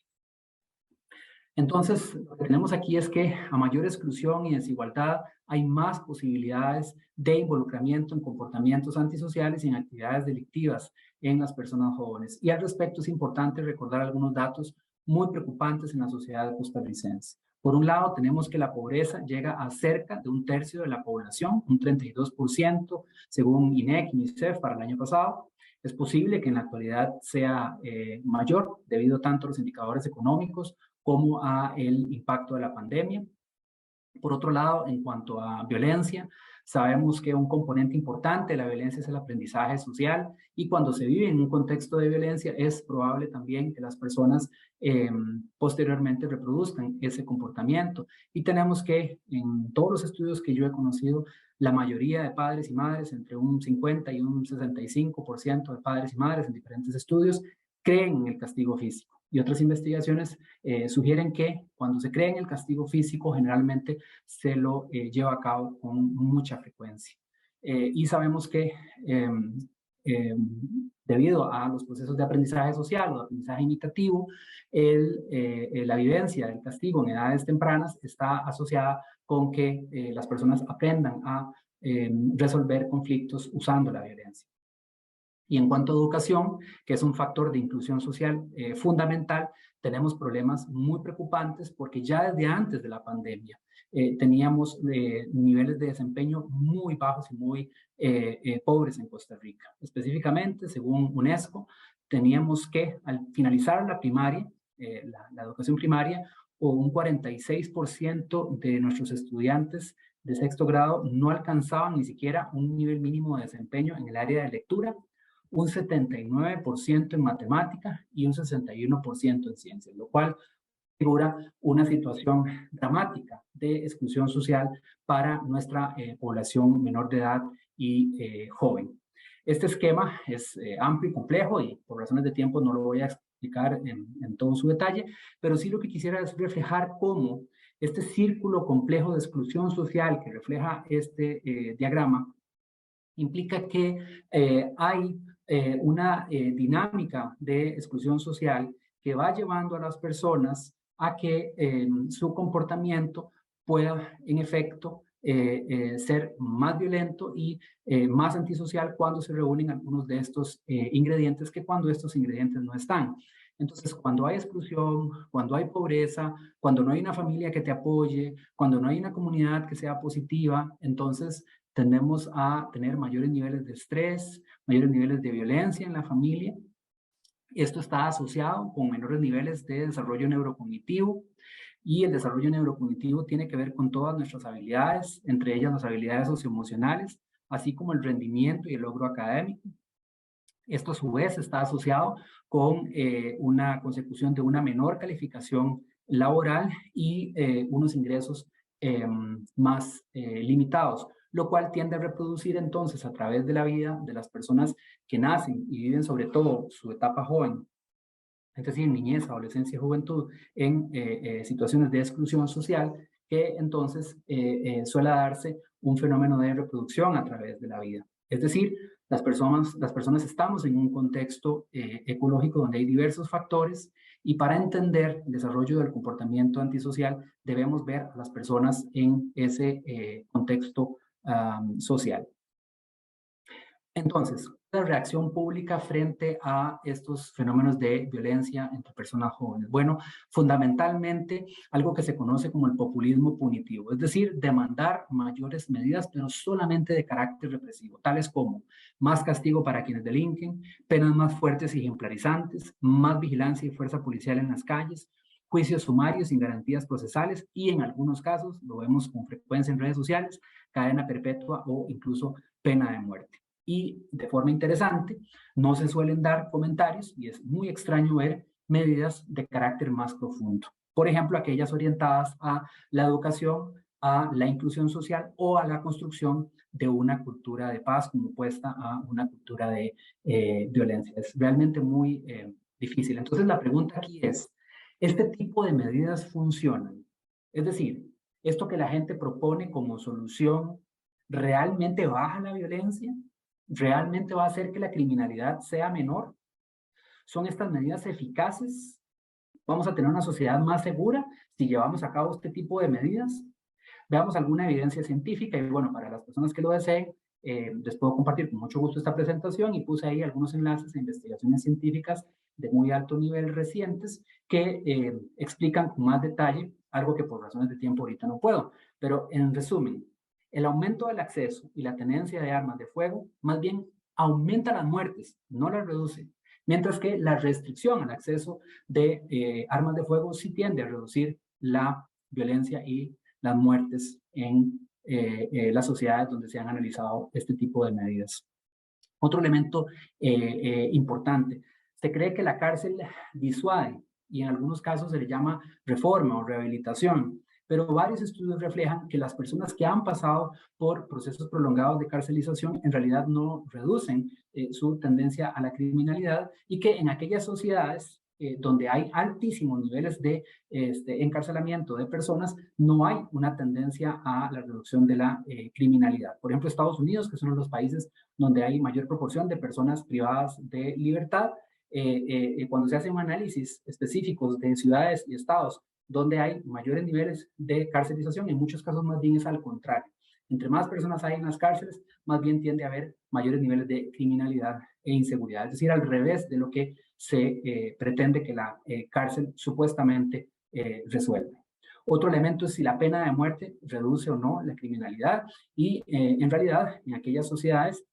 Entonces, lo que tenemos aquí es que a mayor exclusión y desigualdad hay más posibilidades de involucramiento en comportamientos antisociales y en actividades delictivas en las personas jóvenes. Y al respecto es importante recordar algunos datos muy preocupantes en la sociedad costarricense. Por un lado, tenemos que la pobreza llega a cerca de un tercio de la población, un 32%, según INEC y UNICEF para el año pasado. Es posible que en la actualidad sea mayor debido tanto a los indicadores económicos como a el impacto de la pandemia. Por otro lado, en cuanto a violencia, sabemos que un componente importante de la violencia es el aprendizaje social y cuando se vive en un contexto de violencia es probable también que las personas posteriormente reproduzcan ese comportamiento. Y tenemos que en todos los estudios que yo he conocido, la mayoría de padres y madres, entre un 50 y un 65% de padres y madres en diferentes estudios, creen en el castigo físico. Y otras investigaciones sugieren que cuando se cree en el castigo físico, generalmente se lo lleva a cabo con mucha frecuencia. Y sabemos que debido a los procesos de aprendizaje social o de aprendizaje imitativo, la vivencia del castigo en edades tempranas está asociada con que las personas aprendan a resolver conflictos usando la violencia. Y en cuanto a educación, que es un factor de inclusión social fundamental, tenemos problemas muy preocupantes porque ya desde antes de la pandemia teníamos niveles de desempeño muy bajos y muy pobres en Costa Rica. Específicamente, según UNESCO, teníamos que al finalizar la primaria, la educación primaria, un 46% de nuestros estudiantes de sexto grado no alcanzaban ni siquiera un nivel mínimo de desempeño en el área de lectura, un 79% en matemática y un 61% en ciencias, lo cual figura una situación dramática de exclusión social para nuestra población menor de edad y joven. Este esquema es amplio y complejo y por razones de tiempo no lo voy a explicar en todo su detalle, pero sí lo que quisiera es reflejar cómo Este círculo complejo de exclusión social que refleja este diagrama implica que hay una dinámica de exclusión social que va llevando a las personas a que su comportamiento pueda, en efecto, ser más violento y más antisocial cuando se reúnen algunos de estos ingredientes que cuando estos ingredientes no están. Entonces, cuando hay exclusión, cuando hay pobreza, cuando no hay una familia que te apoye, cuando no hay una comunidad que sea positiva, entonces tendemos a tener mayores niveles de estrés, mayores niveles de violencia en la familia. Esto está asociado con menores niveles de desarrollo neurocognitivo, y el desarrollo neurocognitivo tiene que ver con todas nuestras habilidades, entre ellas las habilidades socioemocionales, así como el rendimiento y el logro académico. Esto a su vez está asociado con una consecución de una menor calificación laboral y unos ingresos más limitados, lo cual tiende a reproducir entonces a través de la vida de las personas que nacen y viven sobre todo su etapa joven, es decir, niñez, adolescencia y juventud, en situaciones de exclusión social, que entonces suele darse un fenómeno de reproducción a través de la vida. Es decir, las personas estamos en un contexto ecológico donde hay diversos factores, y para entender el desarrollo del comportamiento antisocial debemos ver a las personas en ese contexto social. Entonces, la reacción pública frente a estos fenómenos de violencia entre personas jóvenes. Bueno, fundamentalmente algo que se conoce como el populismo punitivo, es decir, demandar mayores medidas, pero solamente de carácter represivo, tales como más castigo para quienes delinquen, penas más fuertes y ejemplarizantes, más vigilancia y fuerza policial en las calles, juicios sumarios sin garantías procesales y en algunos casos, lo vemos con frecuencia en redes sociales, cadena perpetua o incluso pena de muerte. Y de forma interesante, no se suelen dar comentarios y es muy extraño ver medidas de carácter más profundo. Por ejemplo, aquellas orientadas a la educación, a la inclusión social o a la construcción de una cultura de paz como opuesta a una cultura de violencia. Es realmente muy difícil. Entonces la pregunta aquí es, ¿este tipo de medidas funcionan? Es decir, ¿esto que la gente propone como solución realmente baja la violencia? ¿Realmente va a hacer que la criminalidad sea menor? ¿Son estas medidas eficaces? ¿Vamos a tener una sociedad más segura si llevamos a cabo este tipo de medidas? Veamos alguna evidencia científica y bueno, para las personas que lo deseen, les puedo compartir con mucho gusto esta presentación y puse ahí algunos enlaces a investigaciones científicas de muy alto nivel recientes que explican con más detalle algo que por razones de tiempo ahorita no puedo. Pero en resumen, el aumento del acceso y la tenencia de armas de fuego más bien aumenta las muertes, no las reduce. Mientras que la restricción al acceso de armas de fuego sí tiende a reducir la violencia y las muertes en las sociedades donde se han analizado este tipo de medidas. Otro elemento importante, se cree que la cárcel disuade y en algunos casos se le llama reforma o rehabilitación. Pero varios estudios reflejan que las personas que han pasado por procesos prolongados de carcelización en realidad no reducen su tendencia a la criminalidad y que en aquellas sociedades donde hay altísimos niveles de encarcelamiento de personas, no hay una tendencia a la reducción de la criminalidad. Por ejemplo, Estados Unidos, que son los países donde hay mayor proporción de personas privadas de libertad, cuando se hacen análisis específicos de ciudades y estados donde hay mayores niveles de carcelización, en muchos casos más bien es al contrario. Entre más personas hay en las cárceles, más bien tiende a haber mayores niveles de criminalidad e inseguridad. Es decir, al revés de lo que se pretende que la cárcel supuestamente resuelva. Otro elemento es si la pena de muerte reduce o no la criminalidad y en realidad en aquellas sociedades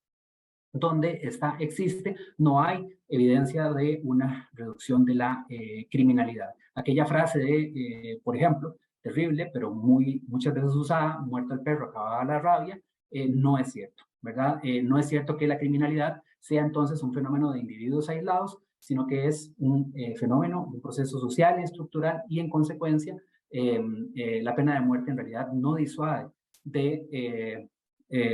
donde esta existe, no hay evidencia de una reducción de la criminalidad. Aquella frase de, por ejemplo, terrible, pero muchas veces usada, muerto el perro, acabada la rabia, no es cierto, ¿verdad? No es cierto que la criminalidad sea entonces un fenómeno de individuos aislados, sino que es un fenómeno, un proceso social y estructural, y en consecuencia, la pena de muerte en realidad no disuade de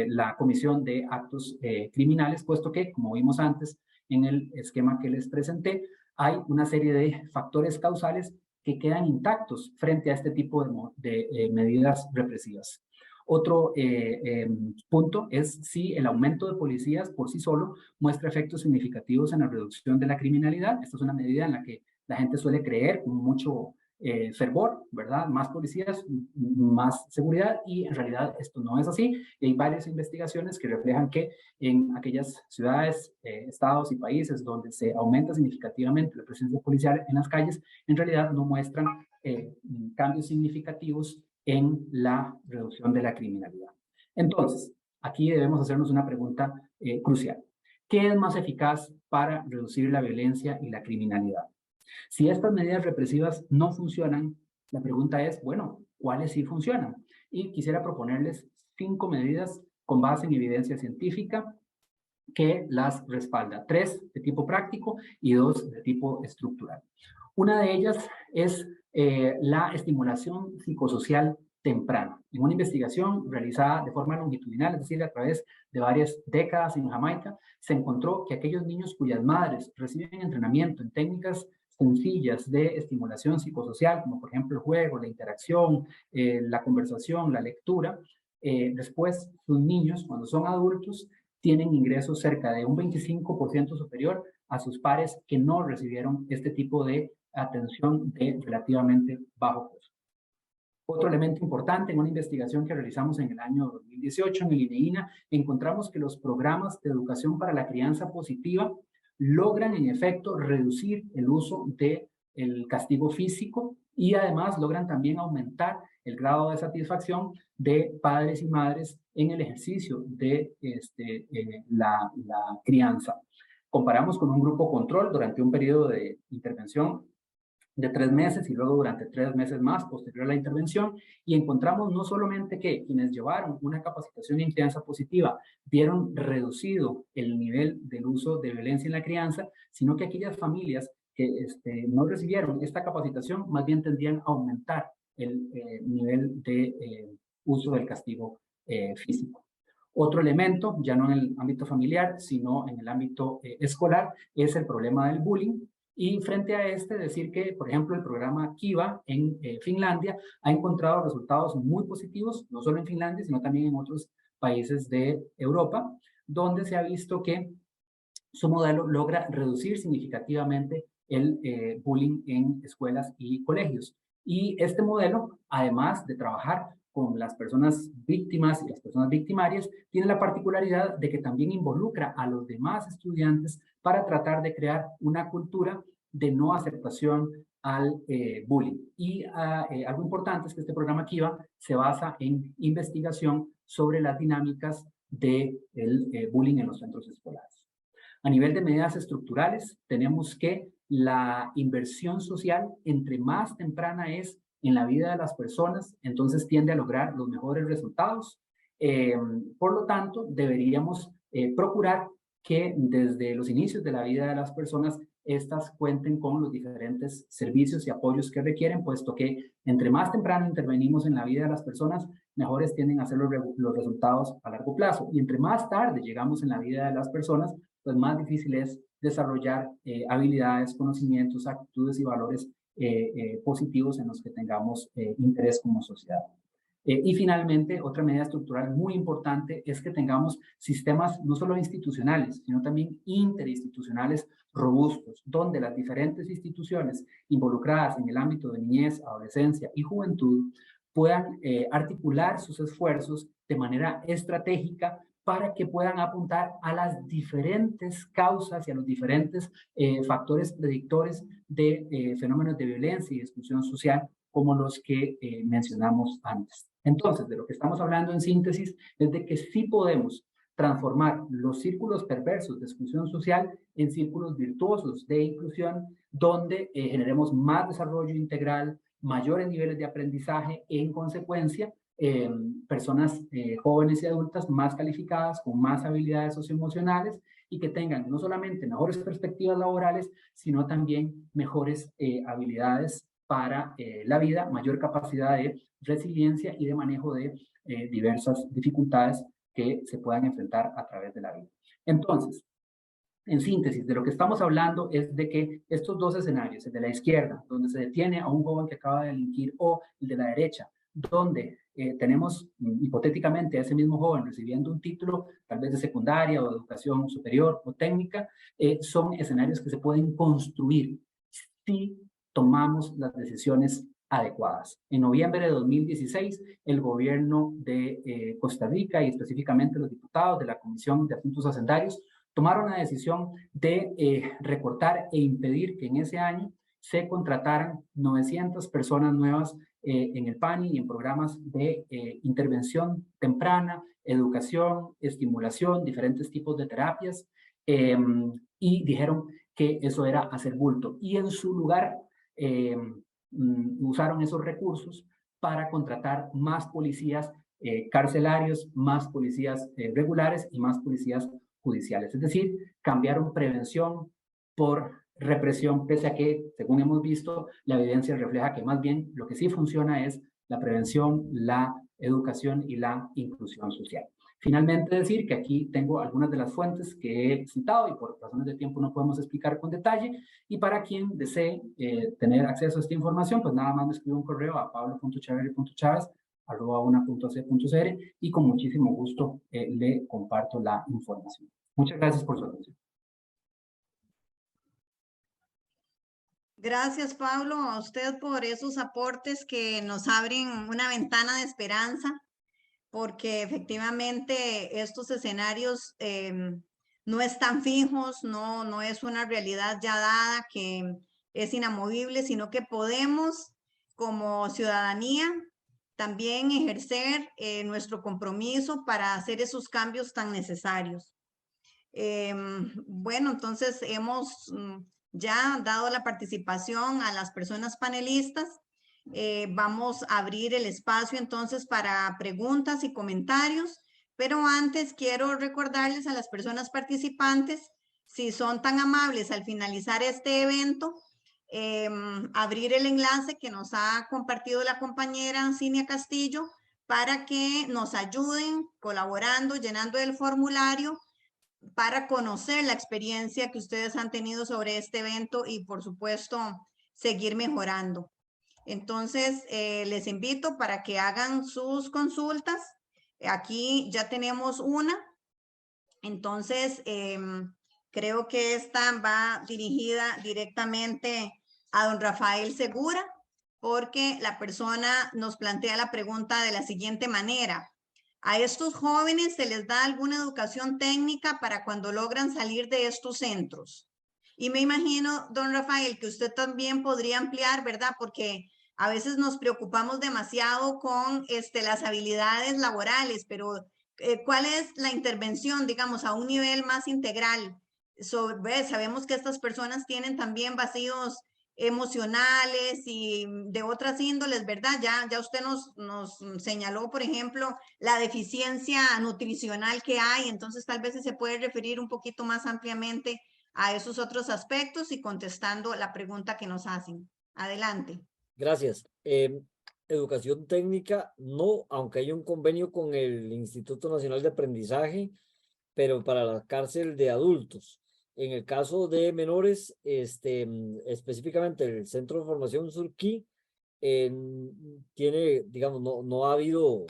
la comisión de actos criminales, puesto que, como vimos antes en el esquema que les presenté, hay una serie de factores causales que quedan intactos frente a este tipo de medidas represivas. Otro punto es si el aumento de policías por sí solo muestra efectos significativos en la reducción de la criminalidad. Esta es una medida en la que la gente suele creer con mucho fervor, ¿verdad? Más policías, más seguridad, y en realidad esto no es así. Y hay varias investigaciones que reflejan que en aquellas ciudades, estados y países donde se aumenta significativamente la presencia policial en las calles, en realidad no muestran cambios significativos en la reducción de la criminalidad. Entonces, aquí debemos hacernos una pregunta crucial. ¿Qué es más eficaz para reducir la violencia y la criminalidad? Si estas medidas represivas no funcionan, la pregunta es, bueno, ¿cuáles sí funcionan? Y quisiera proponerles 5 medidas con base en evidencia científica que las respalda. 3 de tipo práctico y 2 de tipo estructural. Una de ellas es la estimulación psicosocial temprana. En una investigación realizada de forma longitudinal, es decir, a través de varias décadas en Jamaica, se encontró que aquellos niños cuyas madres reciben entrenamiento en técnicas sencillas de estimulación psicosocial, como por ejemplo el juego, la interacción, la conversación, la lectura, después sus niños, cuando son adultos, tienen ingresos cerca de un 25% superior a sus pares que no recibieron este tipo de atención de relativamente bajo costo. Otro elemento importante, en una investigación que realizamos en el año 2018 en el INEINA, encontramos que los programas de educación para la crianza positiva logran en efecto reducir el uso del castigo físico y además logran también aumentar el grado de satisfacción de padres y madres en el ejercicio de la crianza. Comparamos con un grupo control durante un periodo de intervención de 3 meses y luego durante 3 meses más posterior a la intervención, y encontramos no solamente que quienes llevaron una capacitación en crianza positiva vieron reducido el nivel del uso de violencia en la crianza, sino que aquellas familias que no recibieron esta capacitación más bien tendrían a aumentar el nivel de uso del castigo físico. Otro elemento, ya no en el ámbito familiar, sino en el ámbito escolar, es el problema del bullying. Y frente a decir que, por ejemplo, el programa Kiva en Finlandia ha encontrado resultados muy positivos, no solo en Finlandia, sino también en otros países de Europa, donde se ha visto que su modelo logra reducir significativamente el bullying en escuelas y colegios. Y este modelo, además de trabajar con las personas víctimas y las personas victimarias, tiene la particularidad de que también involucra a los demás estudiantes para tratar de crear una cultura de no aceptación al bullying. Y algo importante es que este programa Kiva se basa en investigación sobre las dinámicas del bullying en los centros escolares. A nivel de medidas estructurales, tenemos que la inversión social, entre más temprana es en la vida de las personas, entonces tiende a lograr los mejores resultados. Por lo tanto, deberíamos procurar que desde los inicios de la vida de las personas, estas cuenten con los diferentes servicios y apoyos que requieren, puesto que entre más temprano intervenimos en la vida de las personas, mejores tienden a ser los resultados a largo plazo. Y entre más tarde llegamos en la vida de las personas, pues más difícil es desarrollar habilidades, conocimientos, actitudes y valores positivos en los que tengamos interés como sociedad. Y finalmente, otra medida estructural muy importante es que tengamos sistemas no solo institucionales, sino también interinstitucionales robustos, donde las diferentes instituciones involucradas en el ámbito de niñez, adolescencia y juventud puedan articular sus esfuerzos de manera estratégica para que puedan apuntar a las diferentes causas y a los diferentes factores predictores de fenómenos de violencia y exclusión social como los que mencionamos antes. Entonces, de lo que estamos hablando en síntesis es de que sí podemos transformar los círculos perversos de exclusión social en círculos virtuosos de inclusión, donde generemos más desarrollo integral, mayores niveles de aprendizaje e en consecuencia personas jóvenes y adultas más calificadas, con más habilidades socioemocionales y que tengan no solamente mejores perspectivas laborales, sino también mejores habilidades para la vida, mayor capacidad de resiliencia y de manejo de diversas dificultades que se puedan enfrentar a través de la vida. Entonces, En síntesis, de lo que estamos hablando es de que estos dos escenarios, el de la izquierda, donde se detiene a un joven que acaba de delinquir, o el de la derecha, donde tenemos hipotéticamente a ese mismo joven recibiendo un título tal vez de secundaria o de educación superior o técnica, son escenarios que se pueden construir si tomamos las decisiones adecuadas. En noviembre de 2016, el gobierno de Costa Rica y específicamente los diputados de la Comisión de Asuntos Hacendarios tomaron la decisión de recortar e impedir que en ese año se contrataran 900 personas nuevas en el PANI y en programas de intervención temprana, educación, estimulación, diferentes tipos de terapias, y dijeron que eso era hacer bulto. Y en su lugar usaron esos recursos para contratar más policías carcelarios, más policías regulares y más policías judiciales. Es decir, cambiaron prevención por represión, pese a que, según hemos visto, la evidencia refleja que más bien lo que sí funciona es la prevención, la educación y la inclusión social. Finalmente, decir que aquí tengo algunas de las fuentes que he citado y por razones de tiempo no podemos explicar con detalle, y para quien desee tener acceso a esta información, pues nada más me escribe un correo a pablo.chaverri.chavez@una.c.cr y con muchísimo gusto le comparto la información. Muchas gracias por su atención. Gracias, Pablo, a usted por esos aportes que nos abren una ventana de esperanza, porque efectivamente estos escenarios no están fijos, no es una realidad ya dada que es inamovible, sino que podemos como ciudadanía también ejercer nuestro compromiso para hacer esos cambios tan necesarios. Bueno, entonces hemos ya dado la participación a las personas panelistas. Vamos a abrir el espacio entonces para preguntas y comentarios, pero antes quiero recordarles a las personas participantes, si son tan amables al finalizar este evento, abrir el enlace que nos ha compartido la compañera Cinia Castillo para que nos ayuden colaborando, llenando el formulario para conocer la experiencia que ustedes han tenido sobre este evento y por supuesto seguir mejorando. Entonces les invito para que hagan sus consultas. Aquí ya tenemos una. Entonces creo que esta va dirigida directamente a don Rafael Segura, porque la persona nos plantea la pregunta de la siguiente manera: ¿a estos jóvenes se les da alguna educación técnica para cuando logran salir de estos centros? Y me imagino, don Rafael, que usted también podría ampliar, ¿verdad? Porque a veces nos preocupamos demasiado con las habilidades laborales, pero ¿cuál es la intervención, digamos, a un nivel más integral? Sabemos que estas personas tienen también vacíos emocionales y de otras índoles, ¿verdad? Ya usted nos señaló, por ejemplo, la deficiencia nutricional que hay, entonces tal vez se puede referir un poquito más ampliamente a esos otros aspectos y contestando la pregunta que nos hacen. Adelante. Gracias. Educación técnica, no, aunque hay un convenio con el Instituto Nacional de Aprendizaje, pero para la cárcel de adultos. En el caso de menores, específicamente el Centro de Formación Surquí tiene, digamos, no ha habido,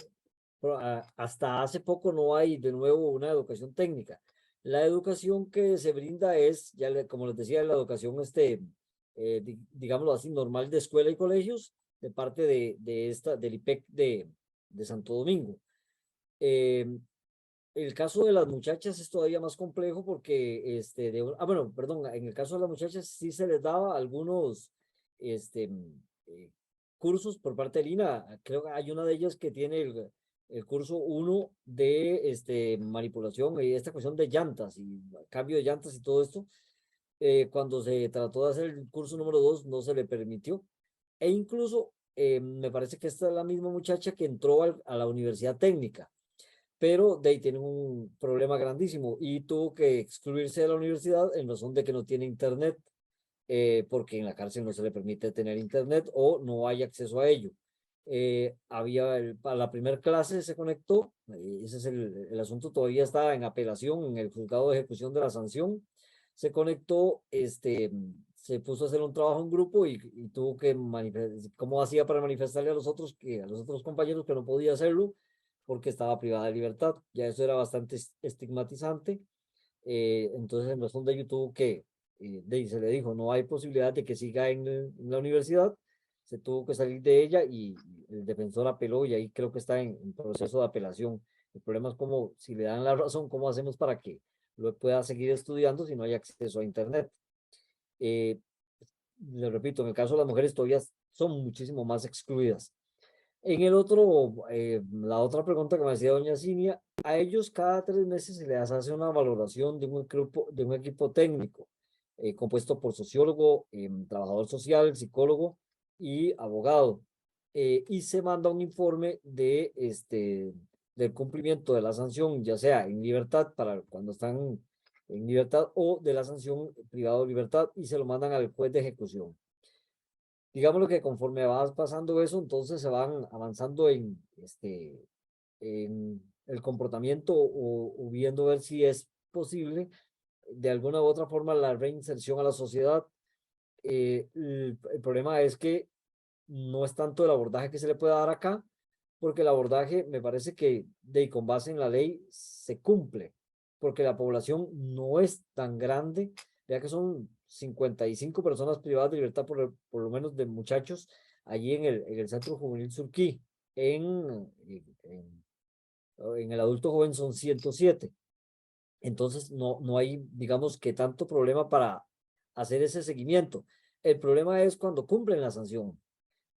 hasta hace poco no hay de nuevo una educación técnica. La educación que se brinda es, como les decía, la educación, digámoslo así, normal de escuela y colegios, de parte del IPEC de Santo Domingo. El caso de las muchachas es todavía más complejo porque, bueno, perdón, en el caso de las muchachas sí se les daba algunos cursos por parte de Lina. Creo que hay una de ellas que tiene el curso 1 de manipulación y esta cuestión de llantas y cambio de llantas y todo esto. Cuando se trató de hacer el curso número 2 no se le permitió. E incluso me parece que esta es la misma muchacha que entró a la universidad técnica, pero de ahí tiene un problema grandísimo y tuvo que excluirse de la universidad en razón de que no tiene internet, porque en la cárcel no se le permite tener internet o no hay acceso a ello. Para la primera clase se conectó, ese es el asunto, todavía está en apelación en el juzgado de ejecución de la sanción, se conectó, se puso a hacer un trabajo en grupo y tuvo que manifestar, ¿cómo hacía para manifestarle a los otros compañeros que no podía hacerlo porque estaba privada de libertad? Ya eso era bastante estigmatizante. Entonces en razón de ello tuvo que, se le dijo, no hay posibilidad de que siga en la universidad, se tuvo que salir de ella y el defensor apeló y ahí creo que está en proceso de apelación. El problema es como, si le dan la razón, ¿cómo hacemos para que lo pueda seguir estudiando si no hay acceso a internet? Le repito, en el caso de las mujeres todavía son muchísimo más excluidas. En el otro, la otra pregunta que me hacía doña Cinia, a ellos cada 3 meses se les hace una valoración de un equipo técnico compuesto por sociólogo, trabajador social, psicólogo y abogado. Y se manda un informe del cumplimiento de la sanción, ya sea en libertad para cuando están en libertad o de la sanción privada de libertad y se lo mandan al juez de ejecución. Digámoslo que conforme vas pasando eso, entonces se van avanzando en el comportamiento o viendo ver si es posible de alguna u otra forma la reinserción a la sociedad. El problema es que no es tanto el abordaje que se le puede dar acá, porque el abordaje me parece que con base en la ley se cumple, porque la población no es tan grande, ya que son 55 personas privadas de libertad, por lo menos de muchachos, allí en el Centro Juvenil Surquí. En el adulto joven son 107. Entonces no hay, digamos, que tanto problema para hacer ese seguimiento. El problema es cuando cumplen la sanción,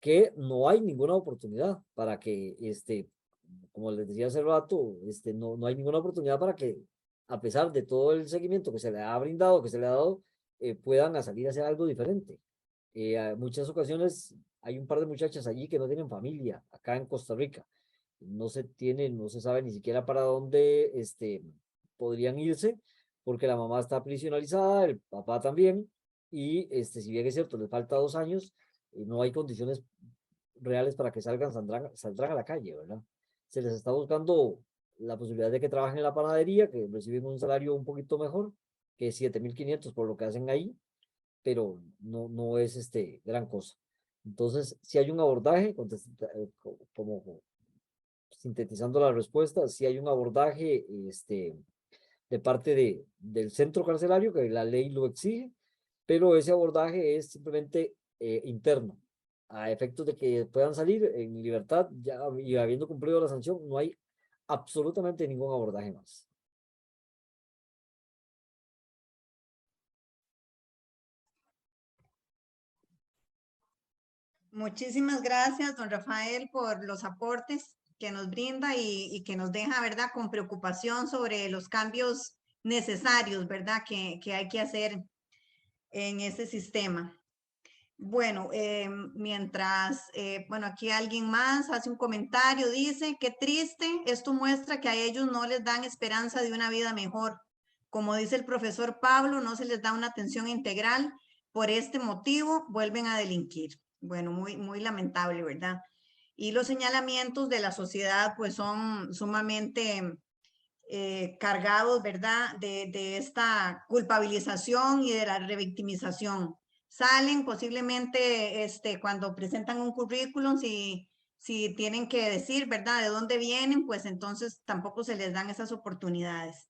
que no hay ninguna oportunidad para que, como les decía hace rato, no hay ninguna oportunidad para que, a pesar de todo el seguimiento que se le ha brindado, que se le ha dado, puedan salir a hacer algo diferente. Muchas ocasiones hay un par de muchachas allí que no tienen familia, acá en Costa Rica. No se sabe ni siquiera para dónde podrían irse, porque la mamá está prisionalizada, el papá también, y si bien es cierto, les falta 2 años, no hay condiciones reales para que saldrán a la calle, ¿verdad? Se les está buscando la posibilidad de que trabajen en la panadería, que reciben un salario un poquito mejor, que 7.500 por lo que hacen ahí, pero no es gran cosa. Entonces, si hay un abordaje, como sintetizando la respuesta, si hay un abordaje de parte del centro carcelario, que la ley lo exige, pero ese abordaje es simplemente interno, a efectos de que puedan salir en libertad ya, y habiendo cumplido la sanción, no hay absolutamente ningún abordaje más. Muchísimas gracias, don Rafael, por los aportes que nos brinda y que nos deja, ¿verdad?, con preocupación sobre los cambios necesarios, ¿verdad?, que hay que hacer en ese sistema. Bueno, mientras, bueno, aquí alguien más hace un comentario, dice, qué triste, esto muestra que a ellos no les dan esperanza de una vida mejor. Como dice el profesor Pablo, no se les da una atención integral, por este motivo vuelven a delinquir. Bueno, muy lamentable, ¿verdad? Y los señalamientos de la sociedad pues son sumamente cargados, ¿verdad? De esta culpabilización y de la revictimización. Salen posiblemente cuando presentan un currículum, si tienen que decir, ¿verdad?, de dónde vienen, pues entonces tampoco se les dan esas oportunidades.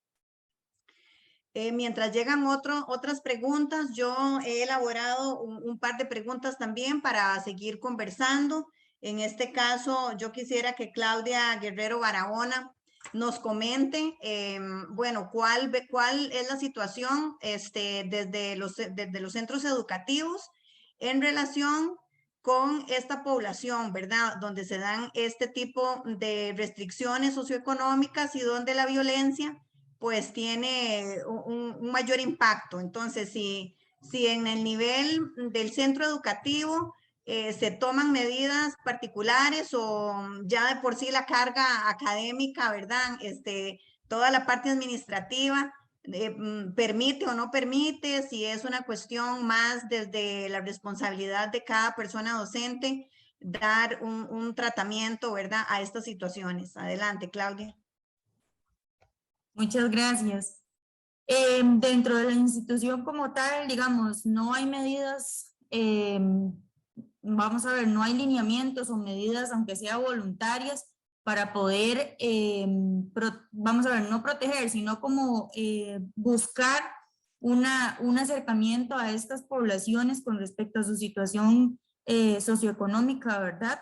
Mientras llegan otras preguntas, yo he elaborado un par de preguntas también para seguir conversando. En este caso, yo quisiera que Claudia Guerrero Barahona nos comente, bueno, cuál es la situación desde los centros educativos en relación con esta población, ¿verdad? Donde se dan este tipo de restricciones socioeconómicas y donde la violencia pues tiene un mayor impacto. Entonces, si en el nivel del centro educativo se toman medidas particulares o ya de por sí la carga académica, ¿verdad? Toda la parte administrativa permite o no permite, si es una cuestión más desde la responsabilidad de cada persona docente, dar un tratamiento, ¿verdad?, a estas situaciones. Adelante, Claudia. Muchas gracias. Dentro de la institución como tal, digamos, no hay medidas, vamos a ver, no hay lineamientos o medidas, aunque sea voluntarias, para poder, vamos a ver, no proteger, sino como buscar un acercamiento a estas poblaciones con respecto a su situación socioeconómica, ¿verdad?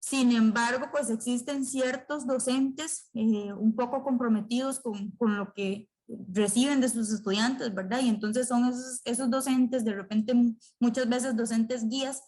Sin embargo, pues existen ciertos docentes un poco comprometidos con lo que reciben de sus estudiantes, ¿verdad? Y entonces son esos docentes, de repente muchas veces docentes guías,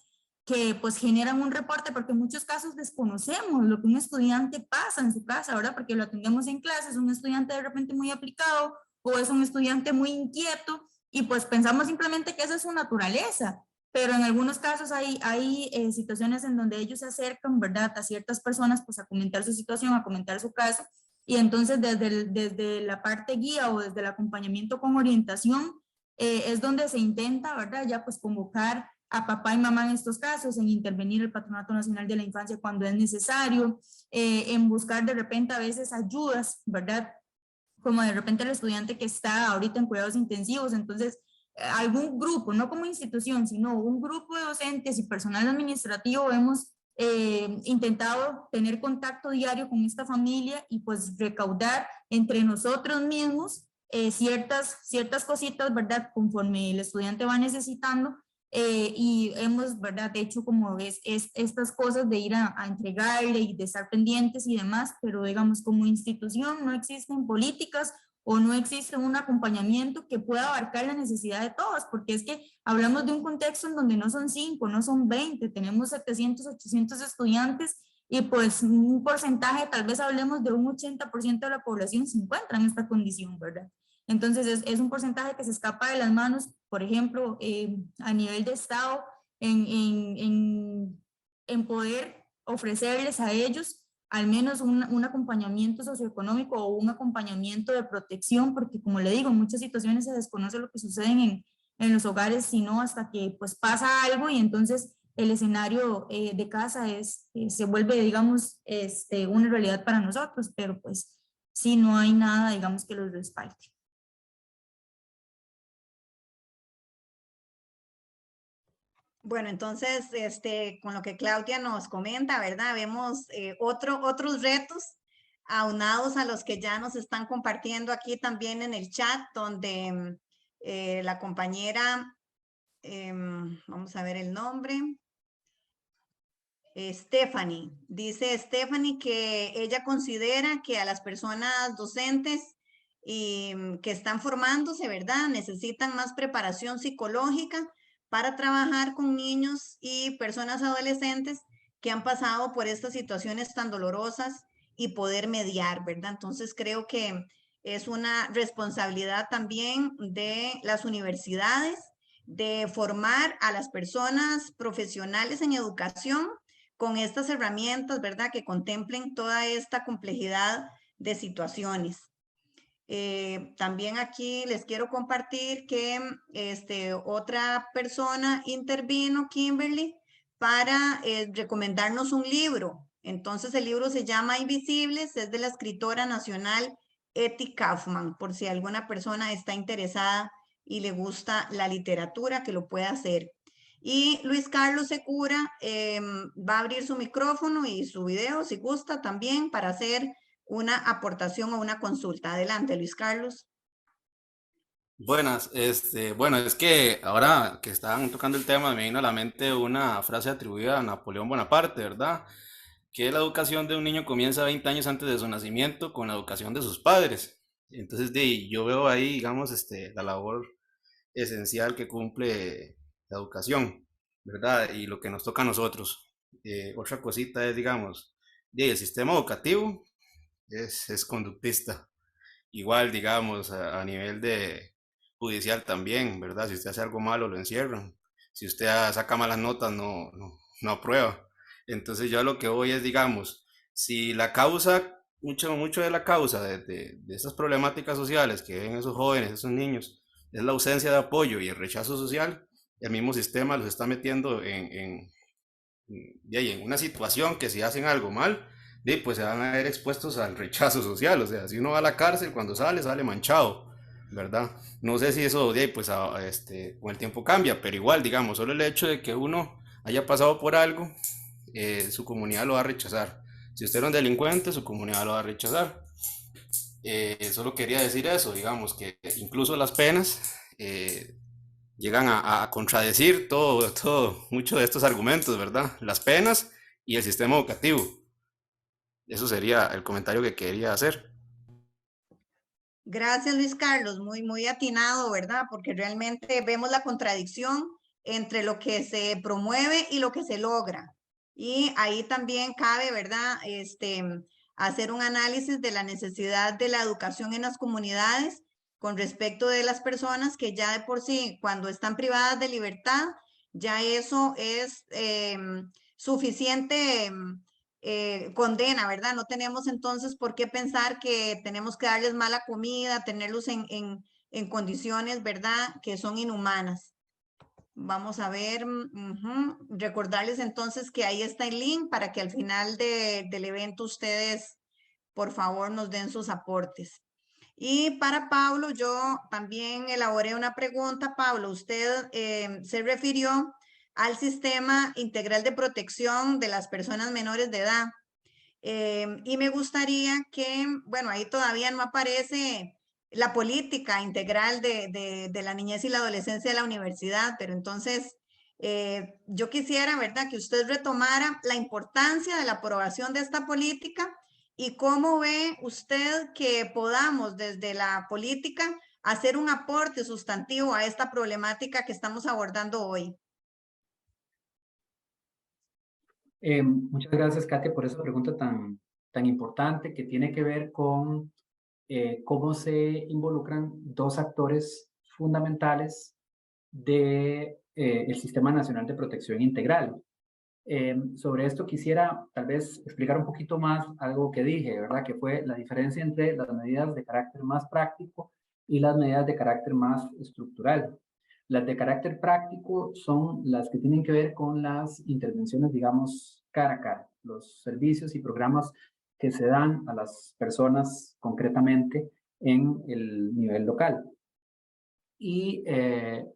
que pues generan un reporte, porque en muchos casos desconocemos lo que un estudiante pasa en su casa, ¿verdad? Porque lo atendemos en clases, un estudiante de repente muy aplicado o es un estudiante muy inquieto y pues pensamos simplemente que esa es su naturaleza, pero en algunos casos hay situaciones en donde ellos se acercan, ¿verdad? A ciertas personas pues a comentar su situación, a comentar su caso, y entonces desde la parte guía o desde el acompañamiento con orientación es donde se intenta, ¿verdad? Ya pues convocar a papá y mamá en estos casos, en intervenir el Patronato Nacional de la Infancia cuando es necesario, en buscar de repente a veces ayudas, ¿verdad? Como de repente el estudiante que está ahorita en cuidados intensivos, entonces algún grupo, no como institución, sino un grupo de docentes y personal administrativo hemos intentado tener contacto diario con esta familia y pues recaudar entre nosotros mismos ciertas cositas, ¿verdad? Conforme el estudiante va necesitando. Y hemos, ¿verdad?, hecho como estas cosas de ir a entregarle y de estar pendientes y demás, pero digamos como institución no existen políticas o no existe un acompañamiento que pueda abarcar la necesidad de todos, porque es que hablamos de un contexto en donde no son 5, no son 20, tenemos 700, 800 estudiantes y pues un porcentaje, tal vez hablemos de un 80% de la población se encuentra en esta condición, ¿verdad? Entonces es un porcentaje que se escapa de las manos, por ejemplo, a nivel de Estado, en poder ofrecerles a ellos al menos un acompañamiento socioeconómico o un acompañamiento de protección, porque como le digo, en muchas situaciones se desconoce lo que sucede en los hogares, sino hasta que pues pasa algo y entonces el escenario de casa se vuelve, digamos, una realidad para nosotros, pero pues sí, no hay nada, digamos, que los respalde. Bueno, entonces, con lo que Claudia nos comenta, ¿verdad? Vemos otros retos aunados a los que ya nos están compartiendo aquí también en el chat, donde la compañera, vamos a ver el nombre, Stephanie, dice Stephanie que ella considera que a las personas docentes que están formándose, ¿verdad? Necesitan más preparación psicológica para trabajar con niños y personas adolescentes que han pasado por estas situaciones tan dolorosas y poder mediar, ¿verdad? Entonces creo que es una responsabilidad también de las universidades de formar a las personas profesionales en educación con estas herramientas, ¿verdad? Que contemplen toda esta complejidad de situaciones. También aquí les quiero compartir que otra persona intervino, Kimberly, para recomendarnos un libro. Entonces el libro se llama Invisibles, es de la escritora nacional Etty Kaufman, por si alguna persona está interesada y le gusta la literatura, que lo pueda hacer. Y Luis Carlos Secura va a abrir su micrófono y su video, si gusta, también para hacer una aportación o una consulta. Adelante, Luis Carlos. Buenas, bueno, es que ahora que estaban tocando el tema me vino a la mente una frase atribuida a Napoleón Bonaparte, ¿verdad? Que la educación de un niño comienza 20 años antes de su nacimiento con la educación de sus padres. Entonces, yo veo ahí, digamos, la labor esencial que cumple la educación, ¿verdad? Y lo que nos toca a nosotros. Otra cosita es, digamos, el sistema educativo es conductista. Igual, digamos, a nivel de judicial también, ¿verdad? Si usted hace algo malo, lo encierran. Si usted saca malas notas, no aprueba. Entonces yo a lo que voy es, digamos, si la causa, mucho de la causa de estas problemáticas sociales que ven esos jóvenes, esos niños, es la ausencia de apoyo y el rechazo social, el mismo sistema los está metiendo en una situación que si hacen algo mal, pues se van a ver expuestos al rechazo social. O sea, si uno va a la cárcel, cuando sale manchado. ¿verdad? No sé si eso de ahí, pues, con el tiempo cambia, pero igual, digamos, solo el hecho de que uno haya pasado por algo, su comunidad lo va a rechazar. Si usted era un delincuente, su comunidad lo va a rechazar. Solo quería decir eso, digamos, que incluso las penas llegan a contradecir mucho de estos argumentos, ¿verdad? Las penas y el sistema educativo. Eso sería el comentario que quería hacer. Gracias, Luis Carlos, muy atinado, ¿verdad? Porque realmente vemos la contradicción entre lo que se promueve y lo que se logra. Y ahí también cabe, ¿verdad? Hacer un análisis de la necesidad de la educación en las comunidades con respecto de las personas que ya de por sí, cuando están privadas de libertad, ya eso es suficiente condena, ¿verdad? No tenemos entonces por qué pensar que tenemos que darles mala comida, tenerlos en condiciones, ¿verdad? Que son inhumanas. Vamos a ver, recordarles entonces que ahí está el link para que al final del evento ustedes, por favor, nos den sus aportes. Y para Pablo, yo también elaboré una pregunta. Pablo, usted se refirió al sistema integral de protección de las personas menores de edad. Y me gustaría que, bueno, ahí todavía no aparece la política integral de la niñez y la adolescencia de la universidad, pero entonces yo quisiera, ¿verdad?, que usted retomara la importancia de la aprobación de esta política y cómo ve usted que podamos desde la política hacer un aporte sustantivo a esta problemática que estamos abordando hoy. Muchas gracias, Katia, por esa pregunta tan importante que tiene que ver con cómo se involucran dos actores fundamentales del Sistema Nacional de Protección Integral. Sobre esto quisiera tal vez explicar un poquito más algo que dije, ¿verdad? Que fue la diferencia entre las medidas de carácter más práctico y las medidas de carácter más estructural. Las de carácter práctico son las que tienen que ver con las intervenciones, digamos, cara a cara, los servicios y programas que se dan a las personas concretamente en el nivel local. Y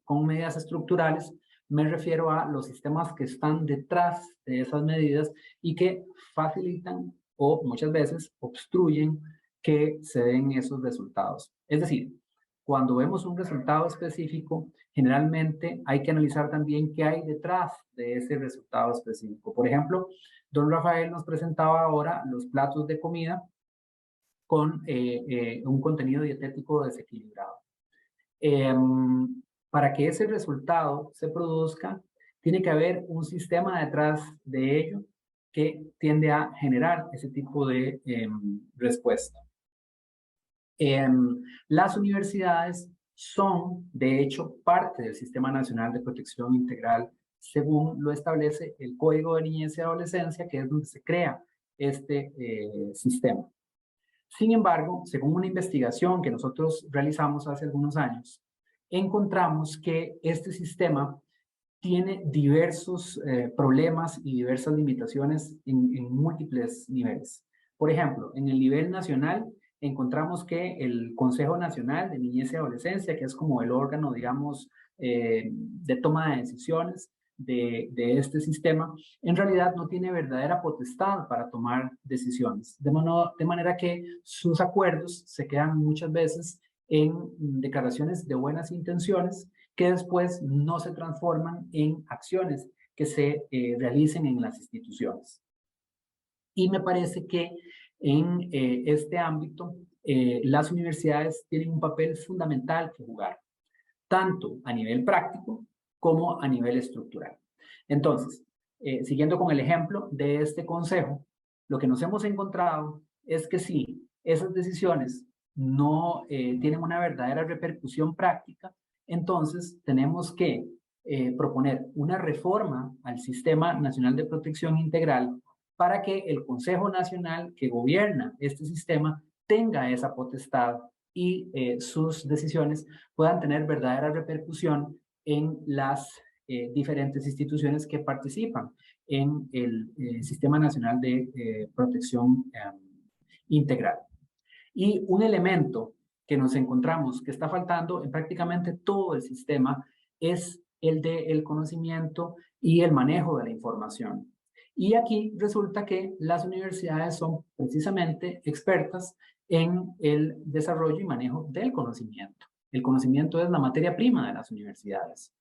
con medidas estructurales me refiero a los sistemas que están detrás de esas medidas y que facilitan o muchas veces obstruyen que se den esos resultados. Es decir, cuando vemos un resultado específico, generalmente hay que analizar también qué hay detrás de ese resultado específico. Por ejemplo, don Rafael nos presentaba ahora los platos de comida con un contenido dietético desequilibrado. Para que ese resultado se produzca, tiene que haber un sistema detrás de ello que tiende a generar ese tipo de respuesta. Las universidades son, de hecho, parte del Sistema Nacional de Protección Integral, según lo establece el Código de Niñez y Adolescencia, que es donde se crea este sistema. Sin embargo, según una investigación que nosotros realizamos hace algunos años, encontramos que este sistema tiene diversos problemas y diversas limitaciones en múltiples niveles. Por ejemplo, en el nivel nacional, encontramos que el Consejo Nacional de Niñez y Adolescencia, que es como el órgano, digamos, de toma de decisiones de este sistema, en realidad no tiene verdadera potestad para tomar decisiones. De manera que sus acuerdos se quedan muchas veces en declaraciones de buenas intenciones que después no se transforman en acciones que se realicen en las instituciones. Y me parece que en este ámbito las universidades tienen un papel fundamental que jugar, tanto a nivel práctico como a nivel estructural. Entonces, siguiendo con el ejemplo de este consejo, lo que nos hemos encontrado es que si esas decisiones no tienen una verdadera repercusión práctica, entonces tenemos que proponer una reforma al Sistema Nacional de Protección Integral para que el Consejo Nacional que gobierna este sistema tenga esa potestad y sus decisiones puedan tener verdadera repercusión en las diferentes instituciones que participan en el Sistema Nacional de Protección Integral. Y un elemento que nos encontramos que está faltando en prácticamente todo el sistema es el del conocimiento y el manejo de la información. Y aquí resulta que las universidades son precisamente expertas en el desarrollo y manejo del conocimiento. El conocimiento es la materia prima de las universidades.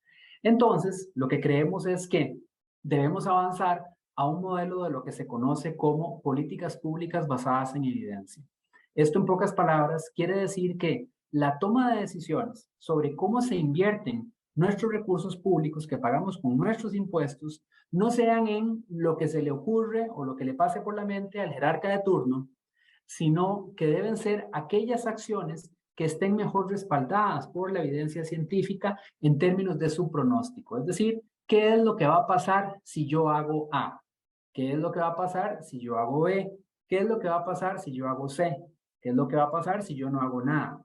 Entonces, lo que creemos es que debemos avanzar a un modelo de lo que se conoce como políticas públicas basadas en evidencia. Esto, en pocas palabras, quiere decir que la toma de decisiones sobre cómo se invierten nuestros recursos públicos que pagamos con nuestros impuestos no sean en lo que se le ocurre o lo que le pase por la mente al jerarca de turno, sino que deben ser aquellas acciones que estén mejor respaldadas por la evidencia científica en términos de su pronóstico. Es decir, ¿qué es lo que va a pasar si yo hago A? ¿Qué es lo que va a pasar si yo hago B? ¿Qué es lo que va a pasar si yo hago C? ¿Qué es lo que va a pasar si yo no hago nada?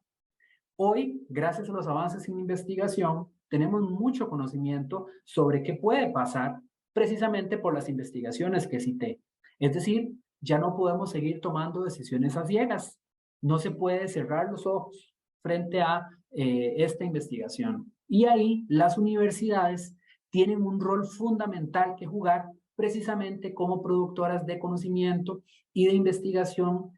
Hoy, gracias a los avances en investigación, tenemos mucho conocimiento sobre qué puede pasar precisamente por las investigaciones que cité. Es decir, ya no podemos seguir tomando decisiones a ciegas. No se puede cerrar los ojos frente a esta investigación. Y ahí las universidades tienen un rol fundamental que jugar precisamente como productoras de conocimiento y de investigación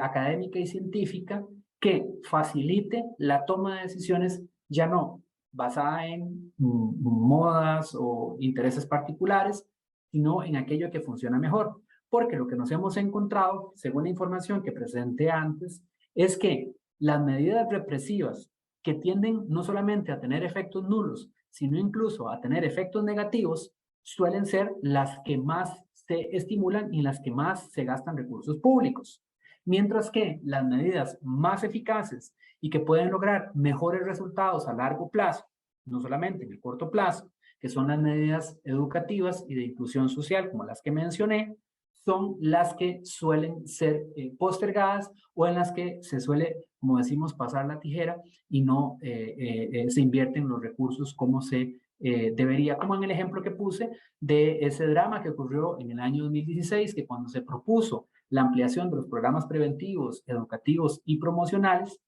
académica y científica que facilite la toma de decisiones ya no basada en modas o intereses particulares, sino en aquello que funciona mejor. Porque lo que nos hemos encontrado, según la información que presenté antes, es que las medidas represivas que tienden no solamente a tener efectos nulos, sino incluso a tener efectos negativos, suelen ser las que más se estimulan y las que más se gastan recursos públicos. Mientras que las medidas más eficaces y que pueden lograr mejores resultados a largo plazo, no solamente en el corto plazo, que son las medidas educativas y de inclusión social, como las que mencioné, son las que suelen ser postergadas o en las que se suele, como decimos, pasar la tijera y no se invierten los recursos como se debería, como en el ejemplo que puse de ese drama que ocurrió en el año 2016, que cuando se propuso la ampliación de los programas preventivos, educativos y promocionales,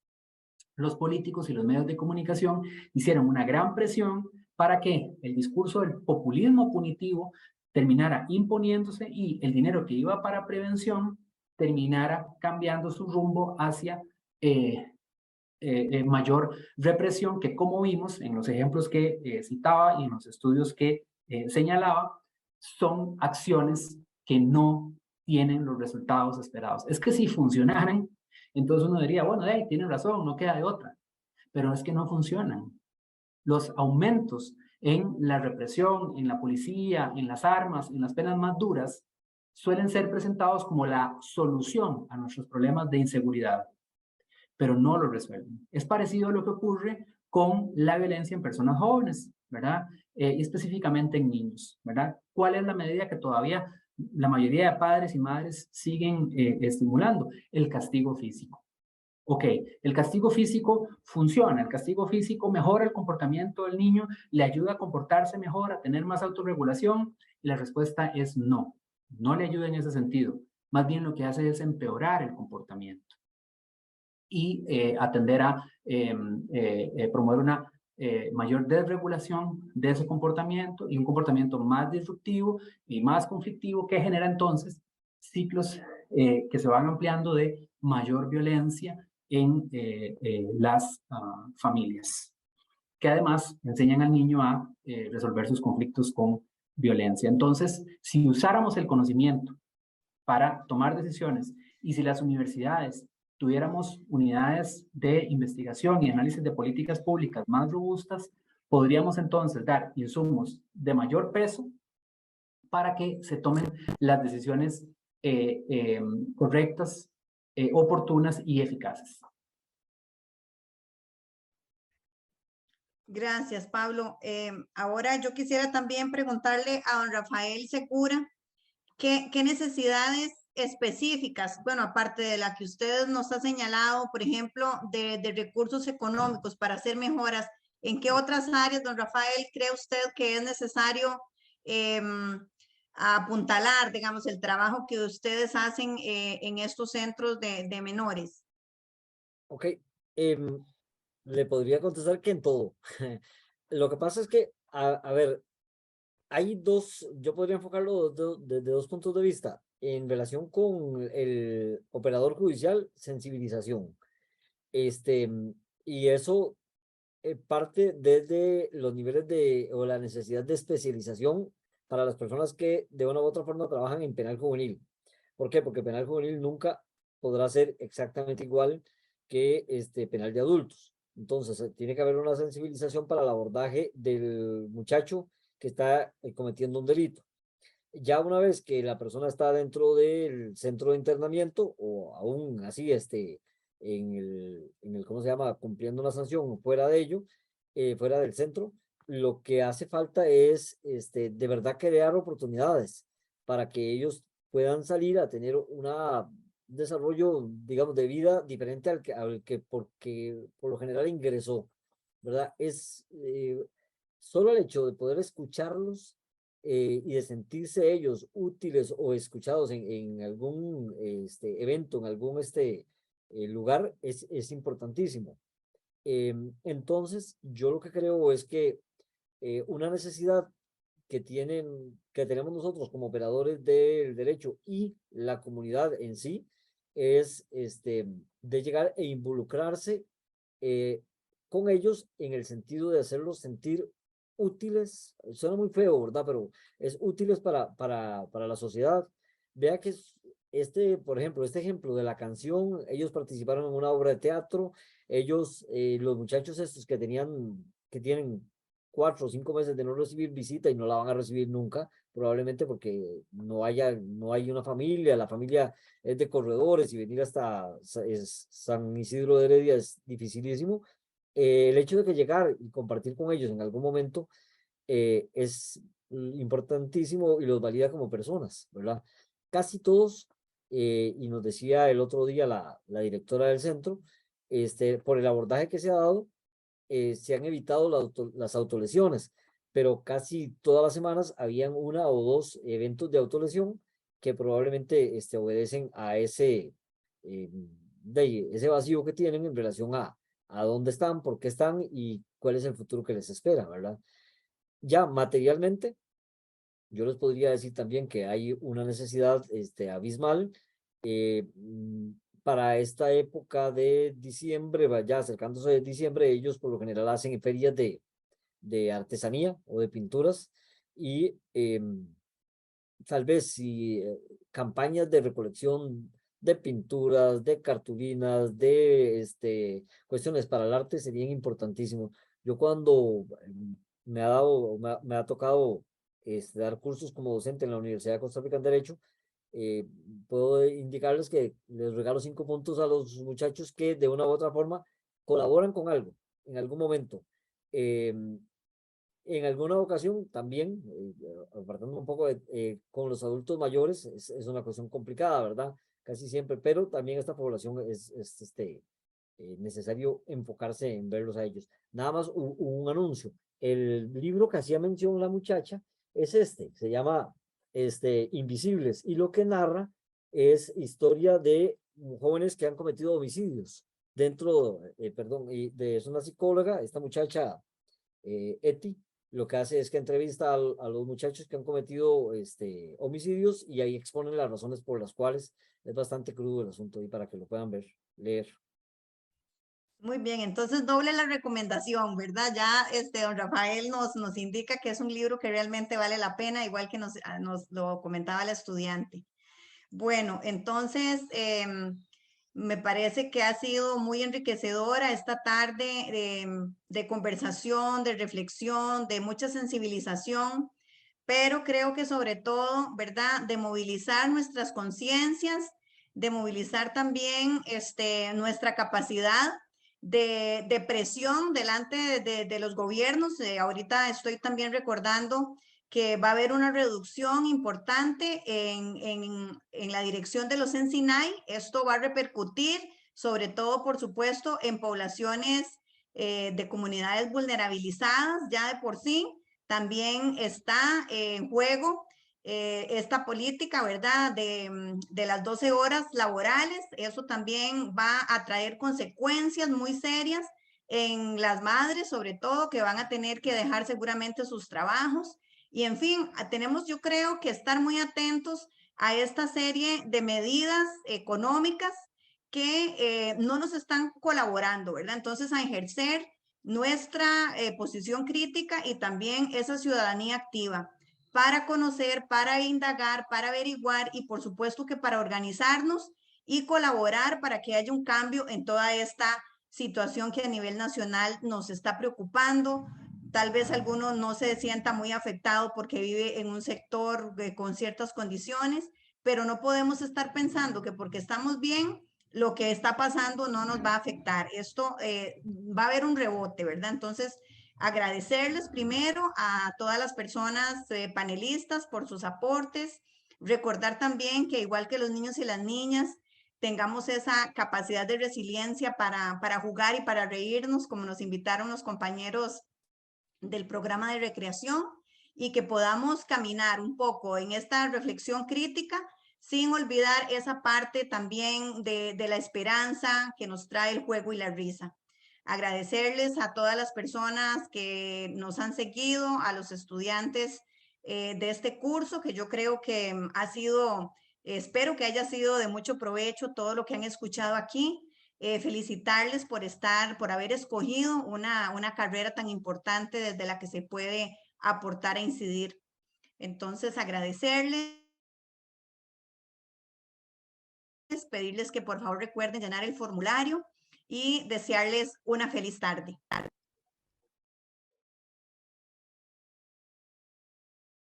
los políticos y los medios de comunicación hicieron una gran presión para que el discurso del populismo punitivo terminara imponiéndose y el dinero que iba para prevención terminara cambiando su rumbo hacia mayor represión, que como vimos en los ejemplos que citaba y en los estudios que señalaba, son acciones que no tienen los resultados esperados. Es que si funcionaran, entonces uno diría, bueno, tienen razón, no queda de otra, pero es que no funcionan. Los aumentos en la represión, en la policía, en las armas, en las penas más duras, suelen ser presentados como la solución a nuestros problemas de inseguridad, pero no lo resuelven. Es parecido a lo que ocurre con la violencia en personas jóvenes, ¿verdad? Y específicamente en niños, ¿verdad? ¿Cuál es la medida que todavía la mayoría de padres y madres siguen estimulando? El castigo físico. Ok, el castigo físico funciona, el castigo físico mejora el comportamiento del niño, le ayuda a comportarse mejor, a tener más autorregulación, y la respuesta es no, no le ayuda en ese sentido. Más bien lo que hace es empeorar el comportamiento y atender a promover una mayor desregulación de ese comportamiento y un comportamiento más disruptivo y más conflictivo que genera entonces ciclos que se van ampliando de mayor violencia en las familias, que además enseñan al niño a resolver sus conflictos con violencia. Entonces, si usáramos el conocimiento para tomar decisiones y si las universidades tuviéramos unidades de investigación y análisis de políticas públicas más robustas, podríamos entonces dar insumos de mayor peso para que se tomen las decisiones correctas, oportunas y eficaces. Gracias, Pablo. Ahora yo quisiera también preguntarle a don Rafael Segura, ¿qué necesidades específicas, bueno, aparte de la que usted nos ha señalado, por ejemplo, de recursos económicos para hacer mejoras, en qué otras áreas, don Rafael, cree usted que es necesario apuntalar, digamos, el trabajo que ustedes hacen en estos centros de menores? Ok, Le podría contestar que en todo. Lo que pasa es que, a ver, hay dos, yo podría enfocarlo desde dos puntos de vista. En relación con el operador judicial, sensibilización. Y eso parte desde los niveles o la necesidad de especialización para las personas que de una u otra forma trabajan en penal juvenil. ¿Por qué? Porque penal juvenil nunca podrá ser exactamente igual que penal de adultos. Entonces, tiene que haber una sensibilización para el abordaje del muchacho que está cometiendo un delito. Ya una vez que la persona está dentro del centro de internamiento o aún así en el ¿cómo se llama? Cumpliendo una sanción fuera de ello, fuera del centro, lo que hace falta es de verdad crear oportunidades para que ellos puedan salir a tener un desarrollo, digamos, de vida diferente al que porque por lo general ingresó, ¿verdad? Es solo el hecho de poder escucharlos y de sentirse ellos útiles o escuchados en algún evento, en algún lugar, es importantísimo. Entonces, yo lo que creo es que una necesidad que tenemos nosotros como operadores del derecho y la comunidad en sí, es de llegar e involucrarse con ellos en el sentido de hacerlos sentir útiles. Suena muy feo, ¿verdad? Pero es útiles para la sociedad. Vea que por ejemplo, este ejemplo de la canción, ellos participaron en una obra de teatro, ellos, los muchachos estos que tienen 4 o 5 meses de no recibir visita y no la van a recibir nunca, probablemente porque no hay una familia, la familia es de corredores y venir hasta San Isidro de Heredia es dificilísimo. El hecho de que llegar y compartir con ellos en algún momento es importantísimo y los valida como personas, ¿verdad? Casi todos, y nos decía el otro día la directora del centro, por el abordaje que se ha dado, se han evitado las autolesiones, pero casi todas las semanas habían 1 o 2 eventos de autolesión que probablemente obedecen a ese vacío que tienen en relación a dónde están, por qué están y cuál es el futuro que les espera, ¿verdad? Ya materialmente, yo les podría decir también que hay una necesidad abismal para esta época de diciembre, ya acercándose de diciembre, ellos por lo general hacen ferias de artesanía o de pinturas y tal vez si campañas de recolección de pinturas, de cartulinas, de cuestiones para el arte serían importantísimos. Yo cuando me ha tocado dar cursos como docente en la Universidad de Costa Rica en Derecho, puedo indicarles que les regalo 5 puntos a los muchachos que de una u otra forma colaboran con algo en algún momento. En alguna ocasión también, apartando un poco con los adultos mayores, es una cuestión complicada, ¿verdad? Casi siempre, pero también esta población es necesario enfocarse en verlos a ellos. Nada más un anuncio. El libro que hacía mención la muchacha es se llama Invisibles, y lo que narra es historia de jóvenes que han cometido homicidios es una psicóloga, esta muchacha Eti, lo que hace es que entrevista a los muchachos que han cometido homicidios y ahí exponen las razones por las cuales. Es bastante crudo el asunto y para que lo puedan leer. Muy bien, entonces doble la recomendación, ¿verdad? Ya don Rafael nos indica que es un libro que realmente vale la pena, igual que nos lo comentaba la estudiante. Bueno, entonces me parece que ha sido muy enriquecedora esta tarde de conversación, de reflexión, de mucha sensibilización, pero creo que sobre todo, ¿verdad? De movilizar nuestras conciencias, de movilizar también nuestra capacidad de presión delante de los gobiernos. Ahorita estoy también recordando que va a haber una reducción importante en la dirección de los Ensinay. Esto va a repercutir sobre todo, por supuesto, en poblaciones de comunidades vulnerabilizadas ya de por sí. También está en juego esta política, ¿verdad? De las 12 horas laborales. Eso también va a traer consecuencias muy serias en las madres, sobre todo, que van a tener que dejar seguramente sus trabajos. Y en fin, tenemos, yo creo, que estar muy atentos a esta serie de medidas económicas que no nos están colaborando, ¿verdad? Entonces, a ejercer nuestra posición crítica y también esa ciudadanía activa para conocer, para indagar, para averiguar y por supuesto que para organizarnos y colaborar para que haya un cambio en toda esta situación que a nivel nacional nos está preocupando. Tal vez alguno no se sienta muy afectado porque vive en un sector con ciertas condiciones, pero no podemos estar pensando que porque estamos bien, lo que está pasando no nos va a afectar. Esto va a haber un rebote, ¿verdad? Entonces, agradecerles primero a todas las personas panelistas por sus aportes. Recordar también que igual que los niños y las niñas, tengamos esa capacidad de resiliencia para jugar y para reírnos, como nos invitaron los compañeros del programa de recreación, y que podamos caminar un poco en esta reflexión crítica sin olvidar esa parte también de la esperanza que nos trae el juego y la risa. Agradecerles a todas las personas que nos han seguido, a los estudiantes de este curso, que yo creo que ha sido, espero que haya sido de mucho provecho todo lo que han escuchado aquí. Felicitarles por haber escogido una carrera tan importante desde la que se puede aportar e incidir. Entonces, agradecerles, pedirles que por favor recuerden llenar el formulario y desearles una feliz tarde.